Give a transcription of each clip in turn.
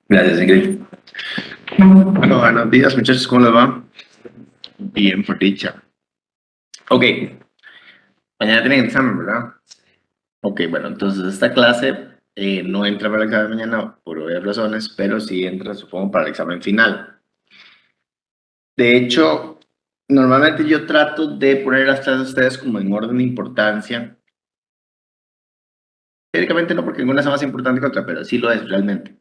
Gracias, Ingrid. Bueno, buenos días, muchachos, ¿cómo les va? Bien, por dicha. Ok, mañana tienen examen, ¿verdad? Ok, bueno, entonces esta clase no entra para el examen mañana por obvias razones, pero sí entra, supongo, para el examen final. De hecho, normalmente yo trato de poner las clases de ustedes como en orden de importancia. Teóricamente no porque ninguna es más importante que otra, pero sí lo es realmente.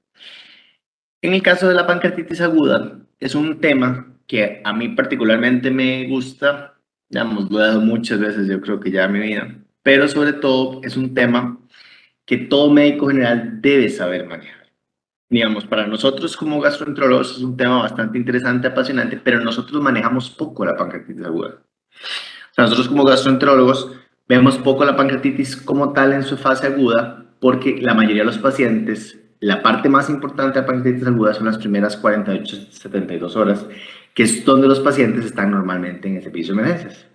En el caso de la pancreatitis aguda, es un tema que a mí particularmente me gusta, digamos, lo he dado muchas veces, yo creo que ya en mi vida, pero sobre todo es un tema que todo médico general debe saber manejar. Digamos, para nosotros como gastroenterólogos es un tema bastante interesante, apasionante, pero nosotros manejamos poco la pancreatitis aguda. O sea, nosotros como gastroenterólogos vemos poco la pancreatitis como tal en su fase aguda, porque la mayoría de los pacientes, la parte más importante de la pancreatitis aguda son las primeras 48-72 horas, que es donde los pacientes están normalmente en el servicio de emergencias,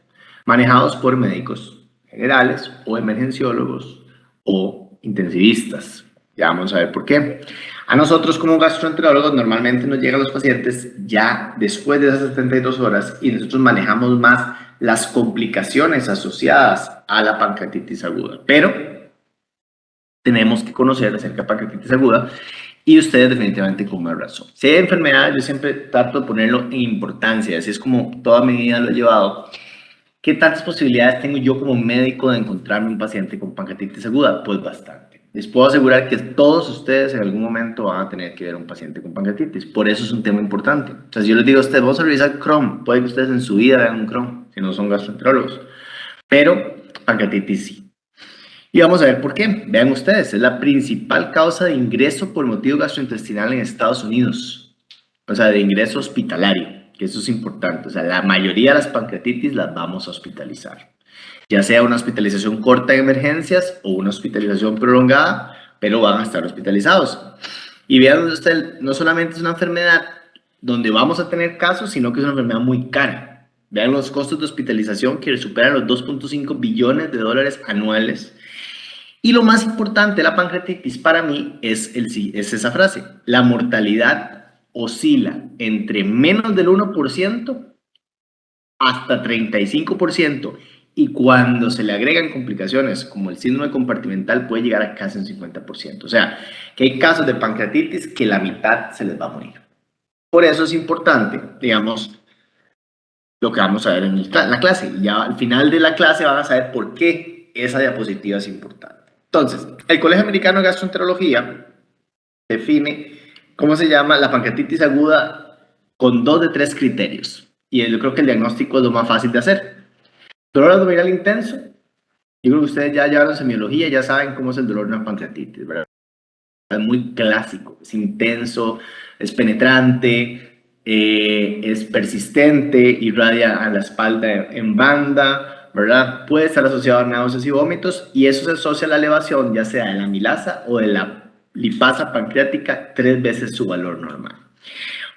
manejados por médicos generales o emergenciólogos o intensivistas. Ya vamos a ver por qué. A nosotros como gastroenterólogos normalmente nos llegan los pacientes ya después de esas 72 horas y nosotros manejamos más las complicaciones asociadas a la pancreatitis aguda. Pero tenemos que conocer acerca de la pancreatitis aguda y ustedes definitivamente con más razón. Si hay enfermedades, yo siempre trato de ponerlo en importancia, así es como toda mi vida lo he llevado. ¿Qué tantas posibilidades tengo yo como médico de encontrarme un paciente con pancreatitis aguda? Pues bastante. Les puedo asegurar que todos ustedes en algún momento van a tener que ver a un paciente con pancreatitis. Por eso es un tema importante. O sea, si yo les digo a ustedes, vamos a revisar Crohn, puede que ustedes en su vida vean un Crohn, si no son gastroenterólogos. Pero pancreatitis sí. Y vamos a ver por qué. Vean ustedes, es la principal causa de ingreso por motivo gastrointestinal en Estados Unidos. O sea, de ingreso hospitalario, que eso es importante. O sea, la mayoría de las pancreatitis las vamos a hospitalizar. Ya sea una hospitalización corta en emergencias o una hospitalización prolongada, pero van a estar hospitalizados. Y vean ustedes, no solamente es una enfermedad donde vamos a tener casos, sino que es una enfermedad muy cara. Vean los costos de hospitalización que superan los 2.5 billones de dólares anuales. Y lo más importante de la pancreatitis para mí es esa frase. La mortalidad oscila entre menos del 1% hasta 35%. Y cuando se le agregan complicaciones como el síndrome compartimental puede llegar a casi un 50%. O sea, que hay casos de pancreatitis que la mitad se les va a morir. Por eso es importante, digamos, lo que vamos a ver en la clase. Ya al final de la clase van a saber por qué esa diapositiva es importante. Entonces, el Colegio Americano de Gastroenterología define cómo se llama la pancreatitis aguda con 2 de 3 criterios. Y yo creo que el diagnóstico es lo más fácil de hacer. Dolor abdominal intenso. Yo creo que ustedes ya llevaron semiología, ya saben cómo es el dolor de una pancreatitis, ¿verdad? Es muy clásico, es intenso, es penetrante, es persistente, irradia a la espalda en banda, ¿verdad? Puede estar asociado a náuseas y vómitos y eso se asocia a la elevación ya sea de la amilasa o de la lipasa pancreática 3 veces su valor normal.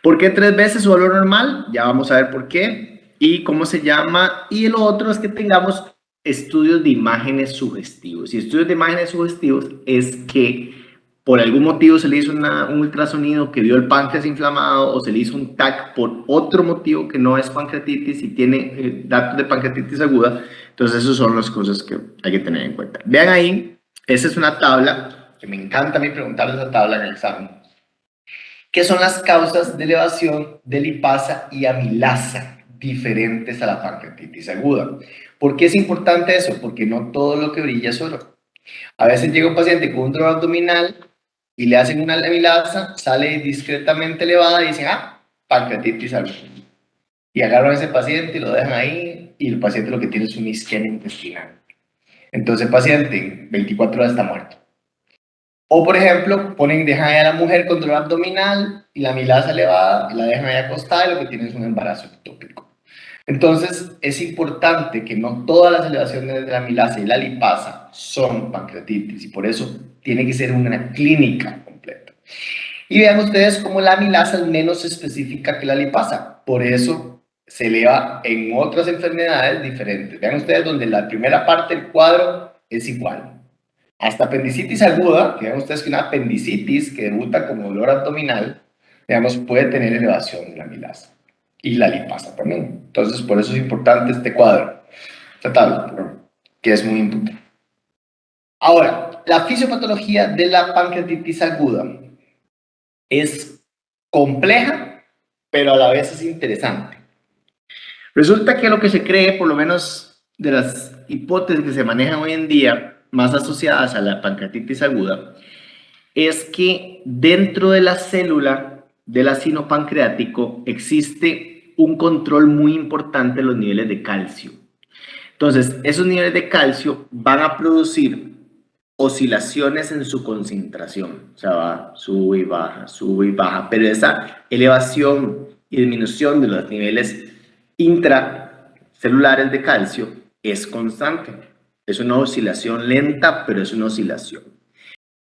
¿Por qué 3 veces su valor normal? Ya vamos a ver por qué y cómo se llama. Y lo otro es que tengamos estudios de imágenes sugestivos. Y estudios de imágenes sugestivos es que por algún motivo se le hizo un ultrasonido que vio el páncreas inflamado o se le hizo un TAC por otro motivo que no es pancreatitis y tiene datos de pancreatitis aguda. Entonces, esas son las cosas que hay que tener en cuenta. Vean ahí, esa es una tabla que me encanta a mí preguntar esa tabla en el examen. ¿Qué son las causas de elevación de lipasa y amilasa diferentes a la pancreatitis aguda? ¿Por qué es importante eso? Porque no todo lo que brilla es oro. A veces llega un paciente con un dolor abdominal y le hacen una amilasa, sale discretamente elevada y dicen, pancreatitis aguda. Y agarran a ese paciente y lo dejan ahí y el paciente lo que tiene es una isquemia intestinal. Entonces el paciente en 24 horas está muerto. O, por ejemplo, dejan ahí a la mujer con dolor abdominal y la amilasa elevada, la dejan ahí acostada y lo que tienen es un embarazo ectópico. Entonces, es importante que no todas las elevaciones de la amilasa y la lipasa son pancreatitis y por eso tiene que ser una clínica completa. Y vean ustedes cómo la amilasa es menos específica que la lipasa. Por eso se eleva en otras enfermedades diferentes. Vean ustedes donde la primera parte del cuadro es igual. Hasta apendicitis aguda, que vean ustedes que una apendicitis que debuta como dolor abdominal, digamos, puede tener elevación de la amilasa. Y la lipasa también. Entonces, por eso es importante este cuadro, esta tabla, perdón, que es muy importante. Ahora, la fisiopatología de la pancreatitis aguda es compleja, pero a la vez es interesante. Resulta que lo que se cree, por lo menos de las hipótesis que se manejan hoy en día, más asociadas a la pancreatitis aguda, es que dentro de la célula del ácido pancreático existe un control muy importante de los niveles de calcio. Entonces, esos niveles de calcio van a producir oscilaciones en su concentración, o sea, va, sube y baja, pero esa elevación y disminución de los niveles intracelulares de calcio es constante. Es una oscilación lenta, pero es una oscilación.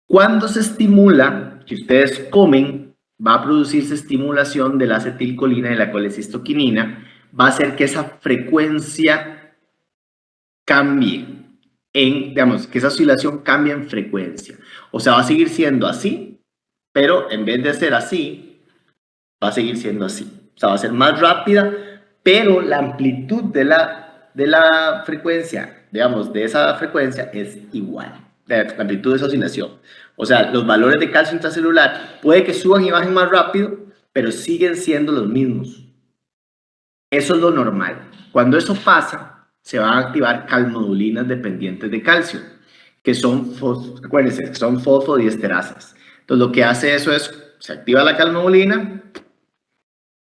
Cuando se estimula, si ustedes comen, va a producirse estimulación de la acetilcolina y la colecistoquinina, va a hacer que esa frecuencia cambie digamos, que esa oscilación cambie en frecuencia. O sea, va a seguir siendo así, pero en vez de ser así, va a seguir siendo así. O sea, va a ser más rápida, pero la amplitud de la frecuencia, digamos, de esa frecuencia es igual. La amplitud de esa oscilación. O sea, los valores de calcio intracelular puede que suban y bajen más rápido, pero siguen siendo los mismos. Eso es lo normal. Cuando eso pasa, se van a activar calmodulinas dependientes de calcio, que son, acuérdense, que son fosfodiesterasas. Entonces, lo que hace eso es, se activa la calmodulina,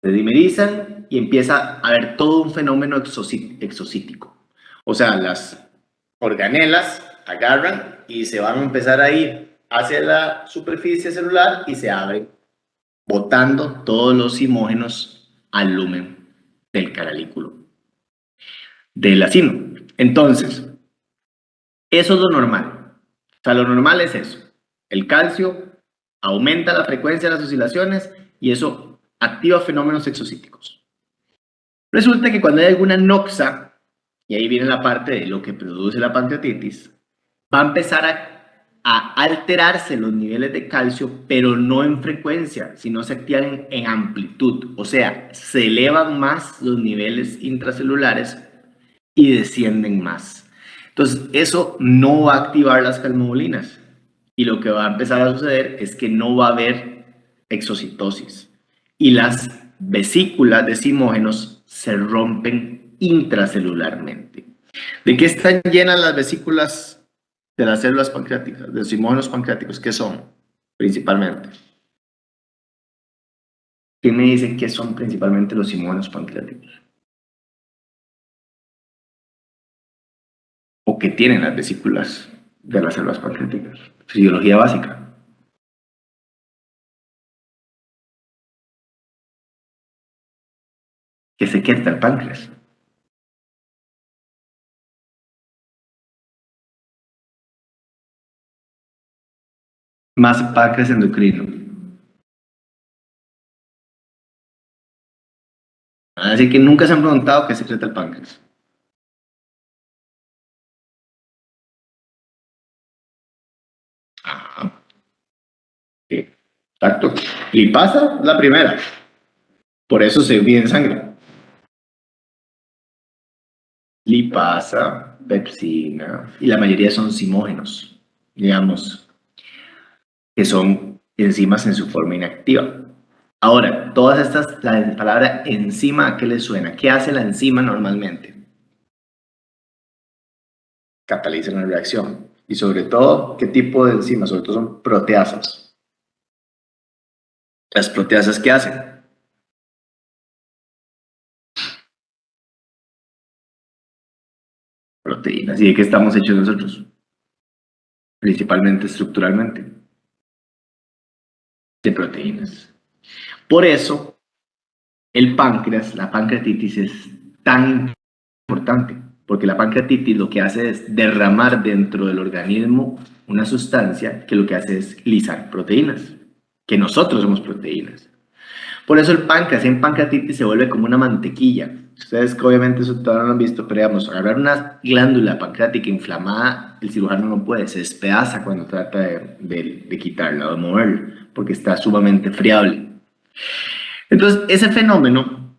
se dimerizan y empieza a haber todo un fenómeno exocítico. O sea, las organelas agarran y se van a empezar a ir hacia la superficie celular y se abren, botando todos los simógenos al lumen del canalículo del acino. Entonces, eso es lo normal. O sea, lo normal es eso. El calcio aumenta la frecuencia de las oscilaciones y eso activa fenómenos exocíticos. Resulta que cuando hay alguna noxa, y ahí viene la parte de lo que produce la pancreatitis, va a empezar a alterarse los niveles de calcio, pero no en frecuencia, sino se activan en amplitud. O sea, se elevan más los niveles intracelulares y descienden más. Entonces, eso no va a activar las calmodulinas. Y lo que va a empezar a suceder es que no va a haber exocitosis. Y las vesículas de simógenos se rompen intracelularmente. ¿De qué están llenas las vesículas de las células pancreáticas, de los simógenos pancreáticos? ¿Qué son principalmente? ¿Quién me dice qué son principalmente los simógenos pancreáticos? ¿O qué tienen las vesículas de las células pancreáticas? Fisiología básica. Que se quieta el páncreas. Más páncreas endocrino. Así que nunca se han preguntado qué secreta el páncreas. Ah, sí. Exacto. Lipasa, la primera. Por eso se divide en sangre. Lipasa, pepsina, y la mayoría son simógenos, digamos, que son enzimas en su forma inactiva. Ahora, todas estas, la palabra enzima, ¿a qué le suena? ¿Qué hace la enzima normalmente? Cataliza una reacción. Y sobre todo, ¿qué tipo de enzimas? Sobre todo son proteasas. Las proteasas, ¿qué hacen? Proteínas. ¿Y de qué estamos hechos nosotros? Principalmente estructuralmente, de proteínas. Por eso, el páncreas, la pancreatitis es tan importante, porque la pancreatitis lo que hace es derramar dentro del organismo una sustancia que lo que hace es lisar proteínas. que nosotros somos proteínas. Por eso el páncreas en pancreatitis se vuelve como una mantequilla. Ustedes que obviamente eso todavía no lo han visto, pero digamos, agarrar una glándula pancreática inflamada, el cirujano no puede, se despedaza cuando trata de quitarla o de moverla, porque está sumamente friable. Entonces, ese fenómeno,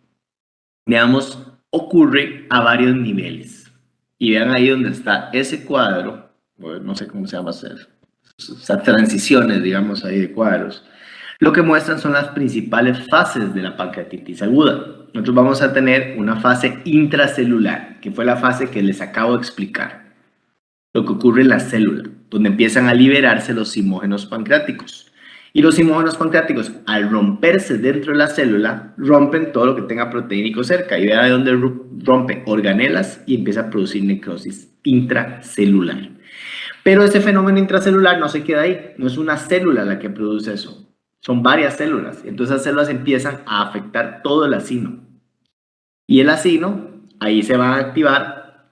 digamos, ocurre a varios niveles. Y vean ahí donde está ese cuadro, no sé cómo se llama, esas transiciones, digamos, ahí de cuadros. Lo que muestran son las principales fases de la pancreatitis aguda. Nosotros vamos a tener una fase intracelular, que fue la fase que les acabo de explicar. Lo que ocurre en la célula, donde empiezan a liberarse los zimógenos pancreáticos. Y los zimógenos pancreáticos, al romperse dentro de la célula, rompen todo lo que tenga proteínico cerca. Y vean de dónde rompe organelas y empieza a producir necrosis intracelular. Pero ese fenómeno intracelular no se queda ahí, no es una célula la que produce eso, son varias células. Entonces esas células empiezan a afectar todo el acino. Y el acino, ahí se van a activar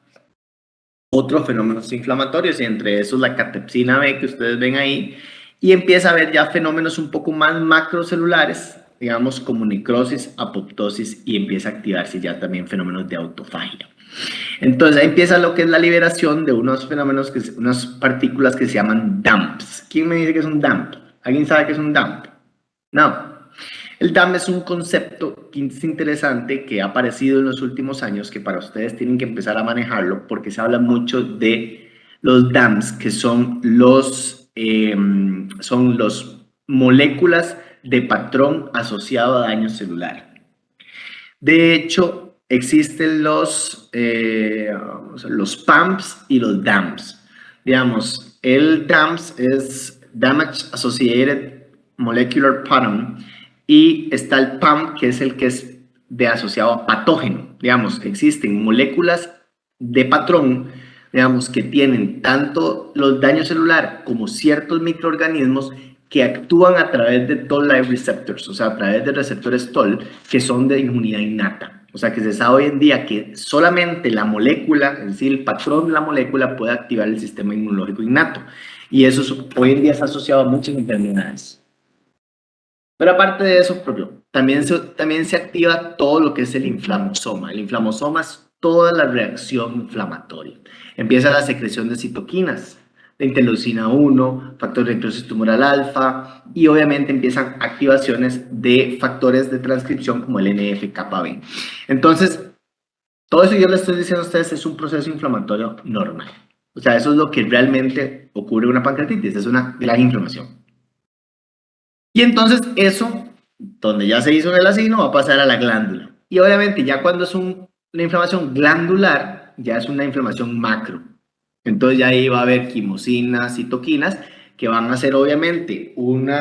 otros fenómenos inflamatorios, y entre esos la catepsina B que ustedes ven ahí, y empieza a haber ya fenómenos un poco más macrocelulares, digamos como necrosis, apoptosis, y empieza a activarse ya también fenómenos de autofagia. Entonces ahí empieza lo que es la liberación de unos fenómenos, unas partículas que se llaman DAMPs. ¿Quién me dice que es un DAMP? ¿Alguien sabe qué es un DAMP? No. El DAMP es un concepto que es interesante que ha aparecido en los últimos años, que para ustedes tienen que empezar a manejarlo porque se habla mucho de los DAMPs, que son los moléculas de patrón asociado a daño celular. De hecho, existen los PAMPs y los DAMPs. Digamos, el DAMPs es Damage Associated Molecular Pattern, y está el PAMP, que es el que es de asociado a patógeno. Digamos, existen moléculas de patrón, digamos, que tienen tanto los daños celular como ciertos microorganismos que actúan a través de Toll-like receptors, o sea, a través de receptores Toll, que son de inmunidad innata. O sea, que se sabe hoy en día que solamente la molécula, es decir, el patrón de la molécula puede activar el sistema inmunológico innato. Y eso hoy en día es asociado a muchas enfermedades. Pero aparte de eso, también se activa todo lo que es el inflamosoma. El inflamosoma es toda la reacción inflamatoria. Empieza la secreción de citoquinas, de interleucina 1, factor de necrosis tumoral alfa, y obviamente empiezan activaciones de factores de transcripción como el NF-κB. Entonces, todo eso que yo les estoy diciendo a ustedes es un proceso inflamatorio normal. O sea, eso es lo que realmente ocurre en una pancreatitis, es una gran inflamación. Y entonces eso, donde ya se hizo en el acino, va a pasar a la glándula. Y obviamente ya cuando es una inflamación glandular, ya es una inflamación macro. Entonces ya ahí va a haber quimosinas, citoquinas, que van a hacer obviamente un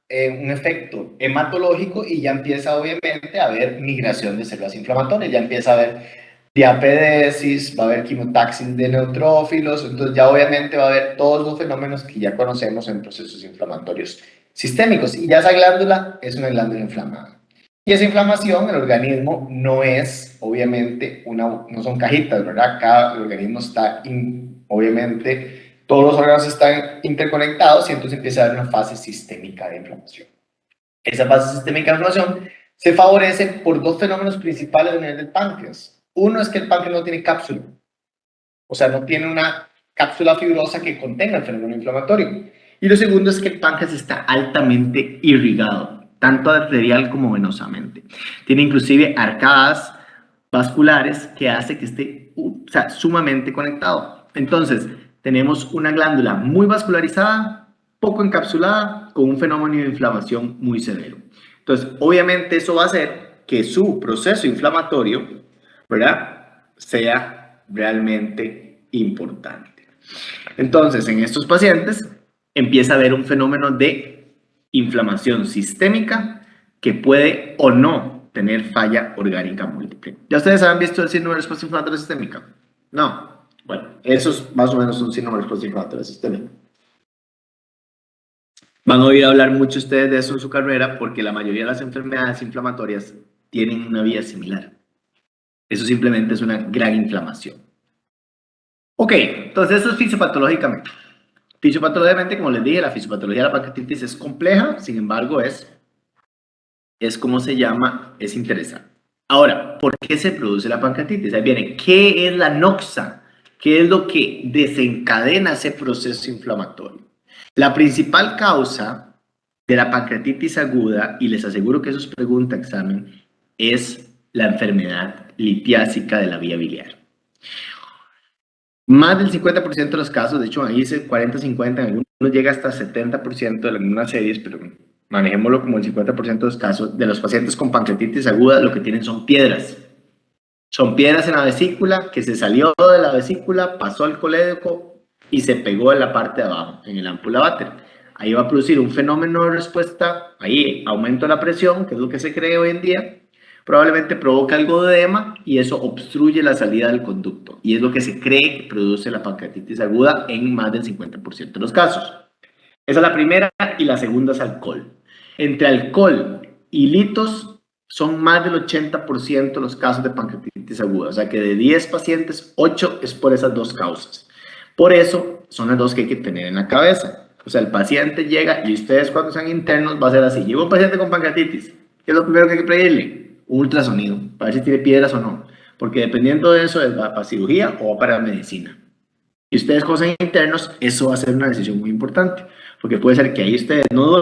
efecto hematológico, y ya empieza obviamente a haber migración de células inflamatorias, ya empieza a haber diapedesis, va a haber quimotaxis de neutrófilos, entonces ya obviamente va a haber todos los fenómenos que ya conocemos en procesos inflamatorios sistémicos, y ya esa glándula es una glándula inflamada. Y esa inflamación, el organismo no es, obviamente, no son cajitas, ¿verdad? Cada organismo está, obviamente, todos los órganos están interconectados, y entonces empieza a haber una fase sistémica de inflamación. Esa fase sistémica de inflamación se favorece por dos fenómenos principales a nivel del páncreas. Uno es que el páncreas no tiene cápsula, o sea, no tiene una cápsula fibrosa que contenga el fenómeno inflamatorio. Y lo segundo es que el páncreas está altamente irrigado, tanto arterial como venosamente. Tiene inclusive arcadas vasculares que hace que esté sumamente conectado. Entonces, tenemos una glándula muy vascularizada, poco encapsulada, con un fenómeno de inflamación muy severo. Entonces, obviamente eso va a hacer que su proceso inflamatorio, ¿verdad?, sea realmente importante. Entonces, en estos pacientes empieza a haber un fenómeno de inflamación sistémica que puede o no tener falla orgánica múltiple. ¿Ya ustedes han visto el síndrome de respuesta inflamatoria sistémica? No. Bueno, eso es más o menos un síndrome de respuesta inflamatoria sistémica. Van a oír hablar mucho ustedes de eso en su carrera, porque la mayoría de las enfermedades inflamatorias tienen una vía similar. Eso simplemente es una gran inflamación. Ok, entonces eso es fisiopatológicamente. Fisiopatológicamente, como les dije, la fisiopatología de la pancreatitis es compleja, sin embargo, es como se llama, es interesante. Ahora, ¿por qué se produce la pancreatitis? Ahí viene, ¿qué es la noxa? ¿Qué es lo que desencadena ese proceso inflamatorio? La principal causa de la pancreatitis aguda, y les aseguro que eso es pregunta examen, es la enfermedad litiásica de la vía biliar. Más del 50% de los casos, de hecho ahí dice 40-50, en algunos llega hasta 70% de algunas series, pero manejémoslo como el 50% de los casos, de los pacientes con pancreatitis aguda lo que tienen son piedras. Son piedras en la vesícula que se salió de la vesícula, pasó al colédoco y se pegó en la parte de abajo, en el ámpula váter. Ahí va a producir un fenómeno de respuesta, ahí aumento la presión, que es lo que se cree hoy en día, probablemente provoca algo de edema y eso obstruye la salida del conducto. Y es lo que se cree que produce la pancreatitis aguda en más del 50% de los casos. Esa es la primera y la segunda es alcohol. Entre alcohol y litos son más del 80% los casos de pancreatitis aguda. O sea que de 10 pacientes, 8 es por esas dos causas. Por eso son las dos que hay que tener en la cabeza. O sea, el paciente llega y ustedes cuando sean internos va a ser así. Llega un paciente con pancreatitis. ¿Qué es lo primero que hay que pedirle? Un ultrasonido para ver si tiene piedras o no. Porque dependiendo de eso, va para cirugía o para medicina. Y ustedes como sean internos, eso va a ser una decisión muy importante. Porque puede ser que ahí ustedes no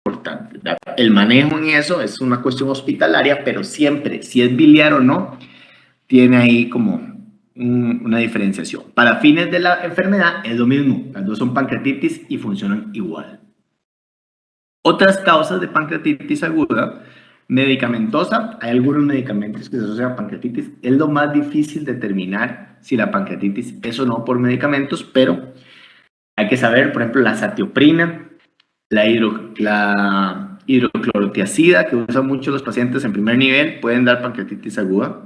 importante. El manejo en eso es una cuestión hospitalaria, pero siempre, si es biliar o no, tiene ahí como una diferenciación. Para fines de la enfermedad es lo mismo, las dos son pancreatitis y funcionan igual. Otras causas de pancreatitis aguda, medicamentosa, hay algunos medicamentos que se asocian a pancreatitis, es lo más difícil determinar si la pancreatitis es o no por medicamentos, pero hay que saber, por ejemplo, la satioprina, la hidroclorotiazida, que usan mucho los pacientes en primer nivel, pueden dar pancreatitis aguda.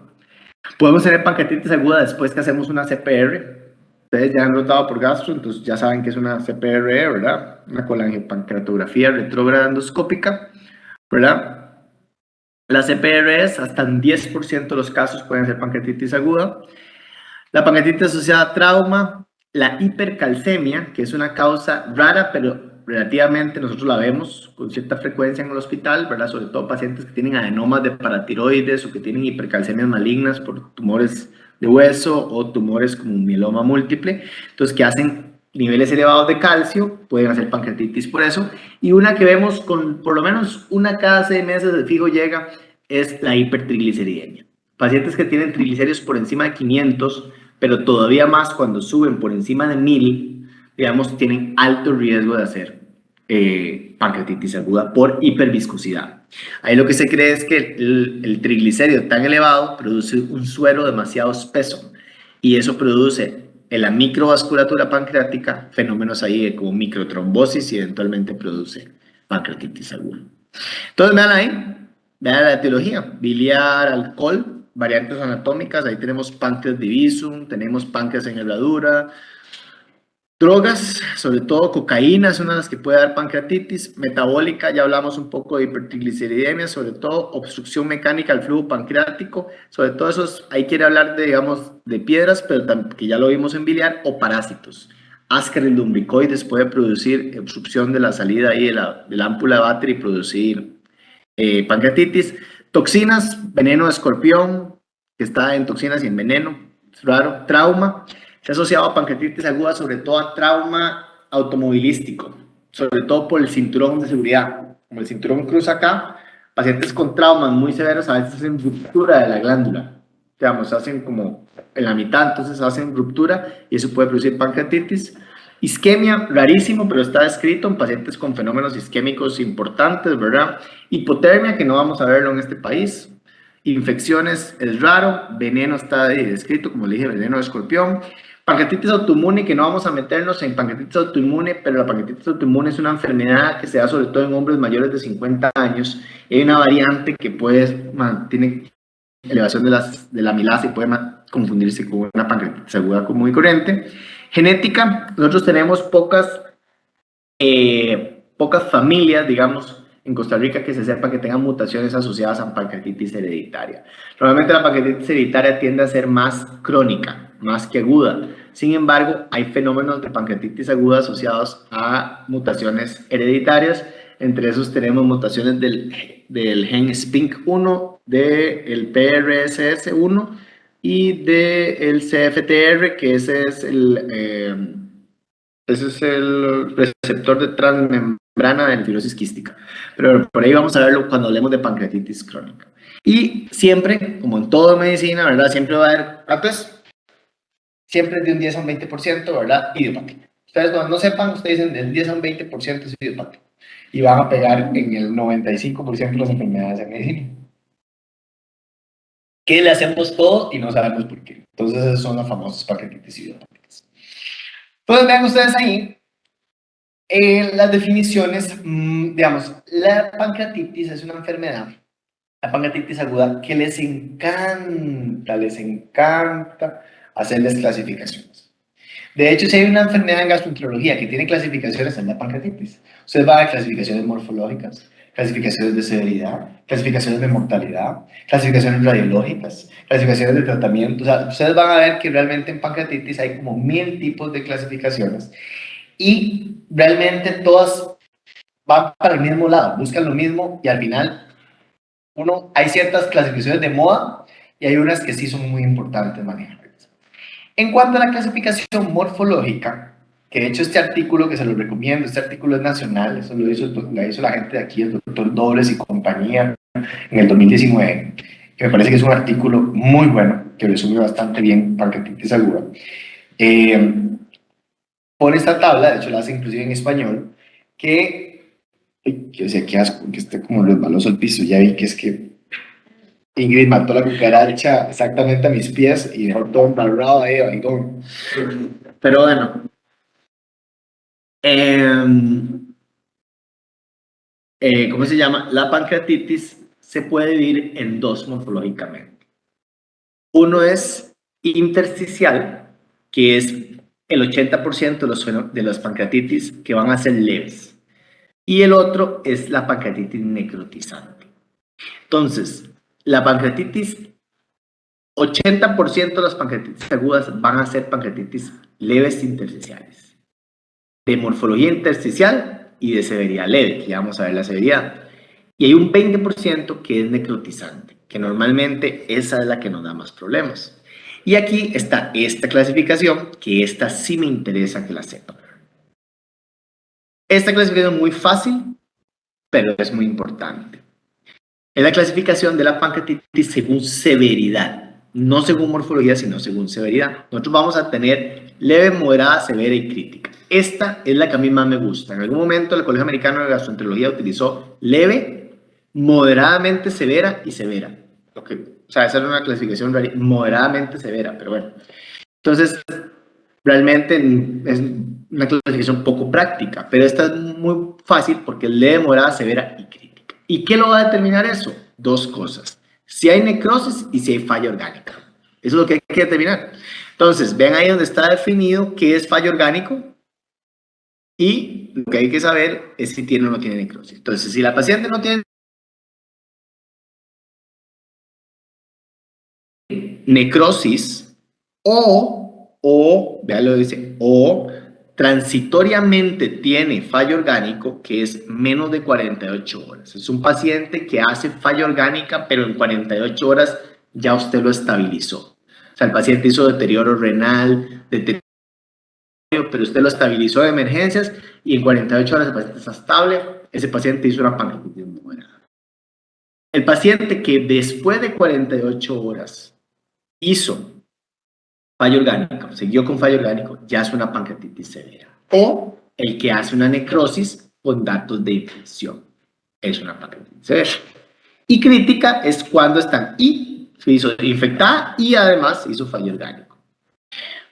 Podemos tener pancreatitis aguda después que hacemos una CPR. Ustedes ya han rotado por gastro, entonces ya saben que es una CPR, ¿verdad? Una colangiopancreatografía retrógrada endoscópica, ¿verdad? La CPR es hasta en 10% de los casos pueden ser pancreatitis aguda. La pancreatitis asociada a trauma, la hipercalcemia, que es una causa rara, pero relativamente nosotros la vemos con cierta frecuencia en el hospital, ¿verdad? Sobre todo pacientes que tienen adenomas de paratiroides o que tienen hipercalcemias malignas por tumores de hueso o tumores como un mieloma múltiple, entonces que hacen niveles elevados de calcio, pueden hacer pancreatitis por eso, y una que vemos con por lo menos una cada 6 meses de fijo llega es la hipertrigliceridemia. Pacientes que tienen triglicéridos por encima de 500, pero todavía más cuando suben por encima de 1000, digamos, tienen alto riesgo de hacer pancreatitis aguda por hiperviscosidad. Ahí lo que se cree es que el triglicérido tan elevado produce un suero demasiado espeso y eso produce en la microvasculatura pancreática fenómenos ahí como microtrombosis y eventualmente produce pancreatitis aguda. Entonces vean ahí, vean la etiología, biliar, alcohol, variantes anatómicas, ahí tenemos páncreas divisum, tenemos páncreas en herradura, drogas, sobre todo cocaína es una de las que puede dar pancreatitis, metabólica, ya hablamos un poco de hipertrigliceridemia, sobre todo obstrucción mecánica del flujo pancreático, sobre todo esos, ahí quiere hablar de, digamos, de piedras, pero que ya lo vimos en biliar, o parásitos. Ascaris lumbricoides puede producir obstrucción de la salida ahí de la ámpula de váter y producir pancreatitis. Toxinas, veneno de escorpión, que está en toxinas y en veneno, es raro. Trauma, se ha asociado a pancreatitis aguda, sobre todo a trauma automovilístico, sobre todo por el cinturón de seguridad. Como el cinturón cruza acá, pacientes con traumas muy severos a veces hacen ruptura de la glándula. Digamos, hacen como en la mitad, entonces hacen ruptura y eso puede producir pancreatitis. Isquemia, rarísimo, pero está descrito en pacientes con fenómenos isquémicos importantes, ¿verdad? Hipotermia, que no vamos a verlo en este país. Infecciones es raro, veneno está descrito, como le dije, veneno de escorpión. Pancreatitis autoinmune, que no vamos a meternos en pancreatitis autoinmune, pero la pancreatitis autoinmune es una enfermedad que se da sobre todo en hombres mayores de 50 años. Y hay una variante que tiene elevación de la amilasa y puede confundirse con una pancreatitis aguda común y corriente. Genética, nosotros tenemos pocas familias, digamos, en Costa Rica que se sepa que tengan mutaciones asociadas a pancreatitis hereditaria. Normalmente la pancreatitis hereditaria tiende a ser más crónica, más que aguda. Sin embargo, hay fenómenos de pancreatitis aguda asociados a mutaciones hereditarias. Entre esos tenemos mutaciones del gen SPINK1, del PRSS1 y del CFTR, que ese es el receptor de transmembrana de fibrosis quística. Pero por ahí vamos a verlo cuando hablemos de pancreatitis crónica. Y siempre, como en toda medicina, ¿verdad? Siempre va a haber, pues, siempre es de un 10 a un 20%, ¿verdad? Idiopático. Ustedes cuando no sepan, ustedes dicen del 10 a un 20% es idiopático. Y van a pegar en el 95% de las enfermedades de medicina. ¿Qué le hacemos todo y no sabemos por qué? Entonces, esas son las famosas pancreatitis idiopáticas. Entonces, vean ustedes ahí las definiciones, digamos, la pancreatitis es una enfermedad, la pancreatitis aguda, que les encanta hacerles clasificaciones. De hecho, si hay una enfermedad en gastroenterología que tiene clasificaciones, es la pancreatitis. Usted va a clasificaciones morfológicas, clasificaciones de severidad, clasificaciones de mortalidad, clasificaciones radiológicas, clasificaciones de tratamiento. O sea, ustedes van a ver que realmente en pancreatitis hay como 1000 tipos de clasificaciones y realmente todas van para el mismo lado, buscan lo mismo y al final hay ciertas clasificaciones de moda y hay unas que sí son muy importantes manejar. En cuanto a la clasificación morfológica, que de hecho este artículo que se lo recomiendo, este artículo es nacional, eso lo hizo la gente de aquí, el doctor Dobles y compañía, en el 2019, que me parece que es un artículo muy bueno, que resume bastante bien pancreatitis aguda. Por esta tabla, de hecho la hace inclusive en español, que, yo decía, qué asco, que esté como resbaloso el piso, ya vi que es que Ingrid mató la cucaracha exactamente a mis pies y dejó todo embarrado ahí, oigón. Pero bueno, ¿cómo se llama? La pancreatitis se puede dividir en dos morfológicamente. Uno es intersticial, que es el 80% de las pancreatitis que van a ser leves. Y el otro es la pancreatitis necrotizante. Entonces, la pancreatitis, 80% de las pancreatitis agudas van a ser pancreatitis leves intersticiales, de morfología intersticial y de severidad leve, que ya vamos a ver la severidad. Y hay un 20% que es necrotizante, que normalmente esa es la que nos da más problemas. Y aquí está esta clasificación, que esta sí me interesa que la sepan. Esta clasificación es muy fácil, pero es muy importante. Es la clasificación de la pancreatitis según severidad, no según morfología, sino según severidad. Nosotros vamos a tener leve, moderada, severa y crítica. Esta es la que a mí más me gusta. En algún momento el Colegio Americano de Gastroenterología utilizó leve, moderadamente severa y severa. O sea, esa era una clasificación moderadamente severa, pero bueno. Entonces, realmente es una clasificación poco práctica, pero esta es muy fácil porque es leve, moderada, severa y crítica. ¿Y qué lo va a determinar eso? Dos cosas. Si hay necrosis y si hay falla orgánica. Eso es lo que hay que determinar. Entonces, ven ahí donde está definido qué es fallo orgánico y lo que hay que saber es si tiene o no tiene necrosis. Entonces, si la paciente no tiene necrosis vean lo que dice, o transitoriamente tiene fallo orgánico, que es menos de 48 horas. Es un paciente que hace falla orgánica, pero en 48 horas ya usted lo estabilizó. O sea, el paciente hizo deterioro renal, pero usted lo estabilizó de emergencias y en 48 horas el paciente está estable. Ese paciente hizo una pancreatitis moderada. El paciente que después de 48 horas hizo fallo orgánico, siguió con fallo orgánico, ya es una pancreatitis severa. O el que hace una necrosis con datos de infección, es una pancreatitis severa. Y crítica es cuando están se hizo infectada y además hizo fallo orgánico.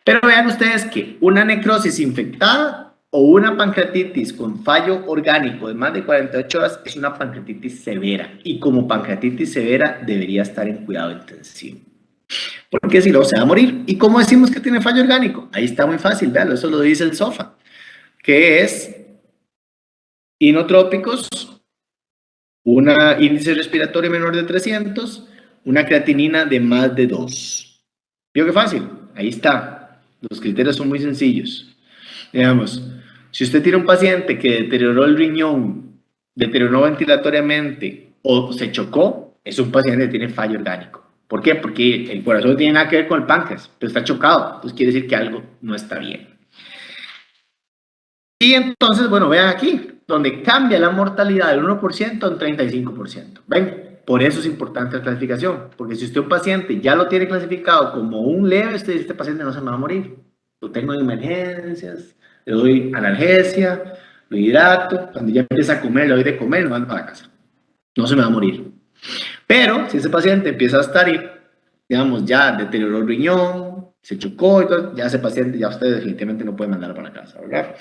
Pero vean ustedes que una necrosis infectada o una pancreatitis con fallo orgánico de más de 48 horas es una pancreatitis severa. Y como pancreatitis severa debería estar en cuidado intensivo. Porque si no, se va a morir. ¿Y cómo decimos que tiene fallo orgánico? Ahí está muy fácil, véalo, eso lo dice el SOFA, que es inotrópicos un índice respiratorio menor de 300, una creatinina de más de 2. ¿Vio qué fácil? Ahí está. Los criterios son muy sencillos. Digamos, si usted tiene un paciente que deterioró el riñón, deterioró ventilatoriamente o se chocó, es un paciente que tiene fallo orgánico. ¿Por qué? Porque el corazón no tiene nada que ver con el páncreas, pero está chocado. Entonces quiere decir que algo no está bien. Y entonces, bueno, vean aquí, donde cambia la mortalidad del 1% a un 35%. ¿Ven? Por eso es importante la clasificación, porque si usted un paciente ya lo tiene clasificado como un leve, usted dice, este paciente no se me va a morir. Lo tengo en emergencias, le doy analgesia, lo hidrato, cuando ya empieza a comer, le doy de comer, lo mando para la casa. No se me va a morir. Pero si ese paciente empieza a estar, digamos, ya deterioró el riñón, se chocó y todo, ya ese paciente, ya usted definitivamente no puede mandarlo para la casa, ¿verdad?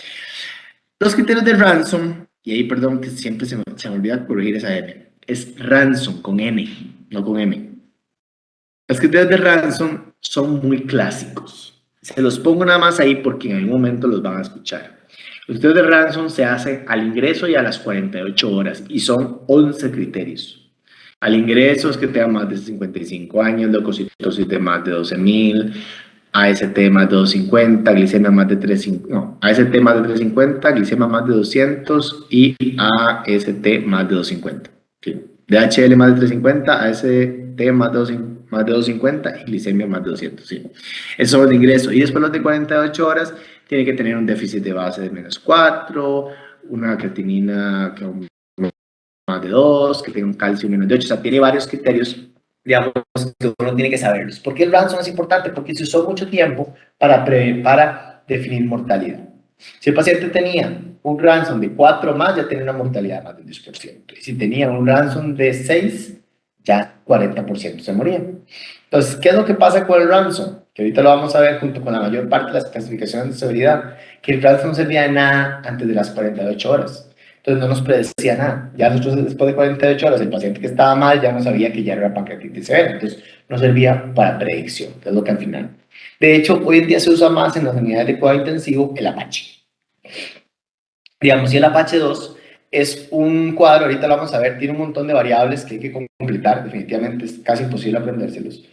Los criterios de Ransom, y ahí perdón que siempre se me olvida corregir esa M, es Ransom con N, no con M. Los criterios de Ransom son muy clásicos. Se los pongo nada más ahí porque en algún momento los van a escuchar. Los criterios de Ransom se hacen al ingreso y a las 48 horas y son 11 criterios. Al ingreso es que tenga más de 55 años, leucocitos de más de 12.000, AST más de 250, glicemia más de 350, no, AST más de 350, glicemia más de 200 y AST más de 250. ¿Sí? DHL más de 350, AST más de 250 y glicemia más de 200. ¿Sí? Esos son los de ingreso. Y después los de 48 horas tiene que tener un déficit de base de -4, una creatinina más de 2, que tenga un calcio menos de 8. O sea, tiene varios criterios, digamos, que uno tiene que saberlos. ¿Por qué el ransom es importante? Porque se usó mucho tiempo para definir mortalidad. Si el paciente tenía un ransom de 4 más, ya tenía una mortalidad más del 10%. Y si tenía un ransom de 6, ya 40% se moría. Entonces, ¿qué es lo que pasa con el ransom? Que ahorita lo vamos a ver junto con la mayor parte de las clasificaciones de severidad, que el ransom no servía de nada antes de las 48 horas. Entonces no nos predecía nada. Ya nosotros después de 48 horas, el paciente que estaba mal ya no sabía que ya era pancreatitis severa. Entonces no servía para predicción, que es lo que al final. De hecho, hoy en día se usa más en las unidades de cuidado intensivo el Apache. Digamos, si el Apache 2 es un cuadro, ahorita lo vamos a ver, tiene un montón de variables que hay que completar, definitivamente es casi imposible aprendérselos.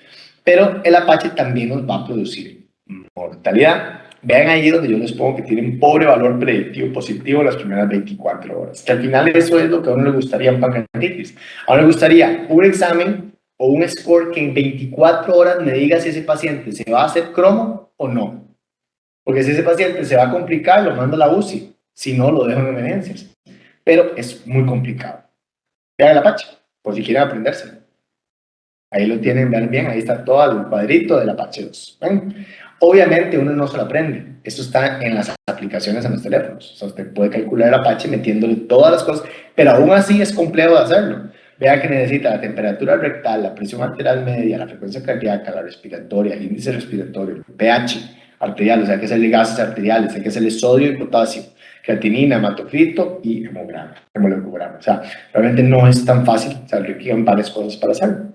Pero el Apache también nos va a producir mortalidad. Vean ahí donde yo les pongo que tiene un pobre valor predictivo positivo en las primeras 24 horas. Que al final eso es lo que a uno le gustaría en pancreatitis. A uno le gustaría un examen o un score que en 24 horas me diga si ese paciente se va a hacer cromo o no. Porque si ese paciente se va a complicar, lo mando a la UCI. Si no, lo dejo en emergencias. Pero es muy complicado. Vean el Apache, por si quieren aprendérselo. Ahí lo tienen, vean bien, ahí está todo el cuadrito del Apache 2. ¿Ven? Obviamente uno no se lo aprende. Esto está en las aplicaciones en los teléfonos. O sea, usted puede calcular el Apache metiéndole todas las cosas, pero aún así es complejo de hacerlo. Vean que necesita la temperatura rectal, la presión arterial media, la frecuencia cardíaca, la respiratoria, el índice respiratorio, el pH arterial, o sea, hay que hacerle gases arteriales, hay que hacerle sodio y potasio, creatinina, hematocrito y hemograma. O sea, realmente no es tan fácil, o sea, requieren varias cosas para hacerlo.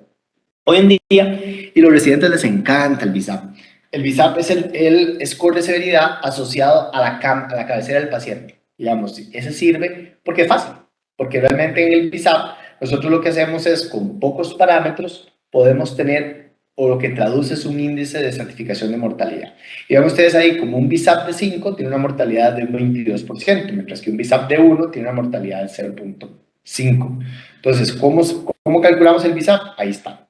Hoy en día, y los residentes les encanta el BISAP. El BISAP es el score de severidad asociado a la cabecera del paciente. Digamos, ese sirve porque es fácil, porque realmente en el BISAP nosotros lo que hacemos es, con pocos parámetros, podemos tener, o lo que traduce es un índice de estratificación de mortalidad. Y ven ustedes ahí, como un BISAP de 5 tiene una mortalidad de un 22%, mientras que un BISAP de 1 tiene una mortalidad de 0.5. Entonces, ¿cómo calculamos el BISAP? Ahí está.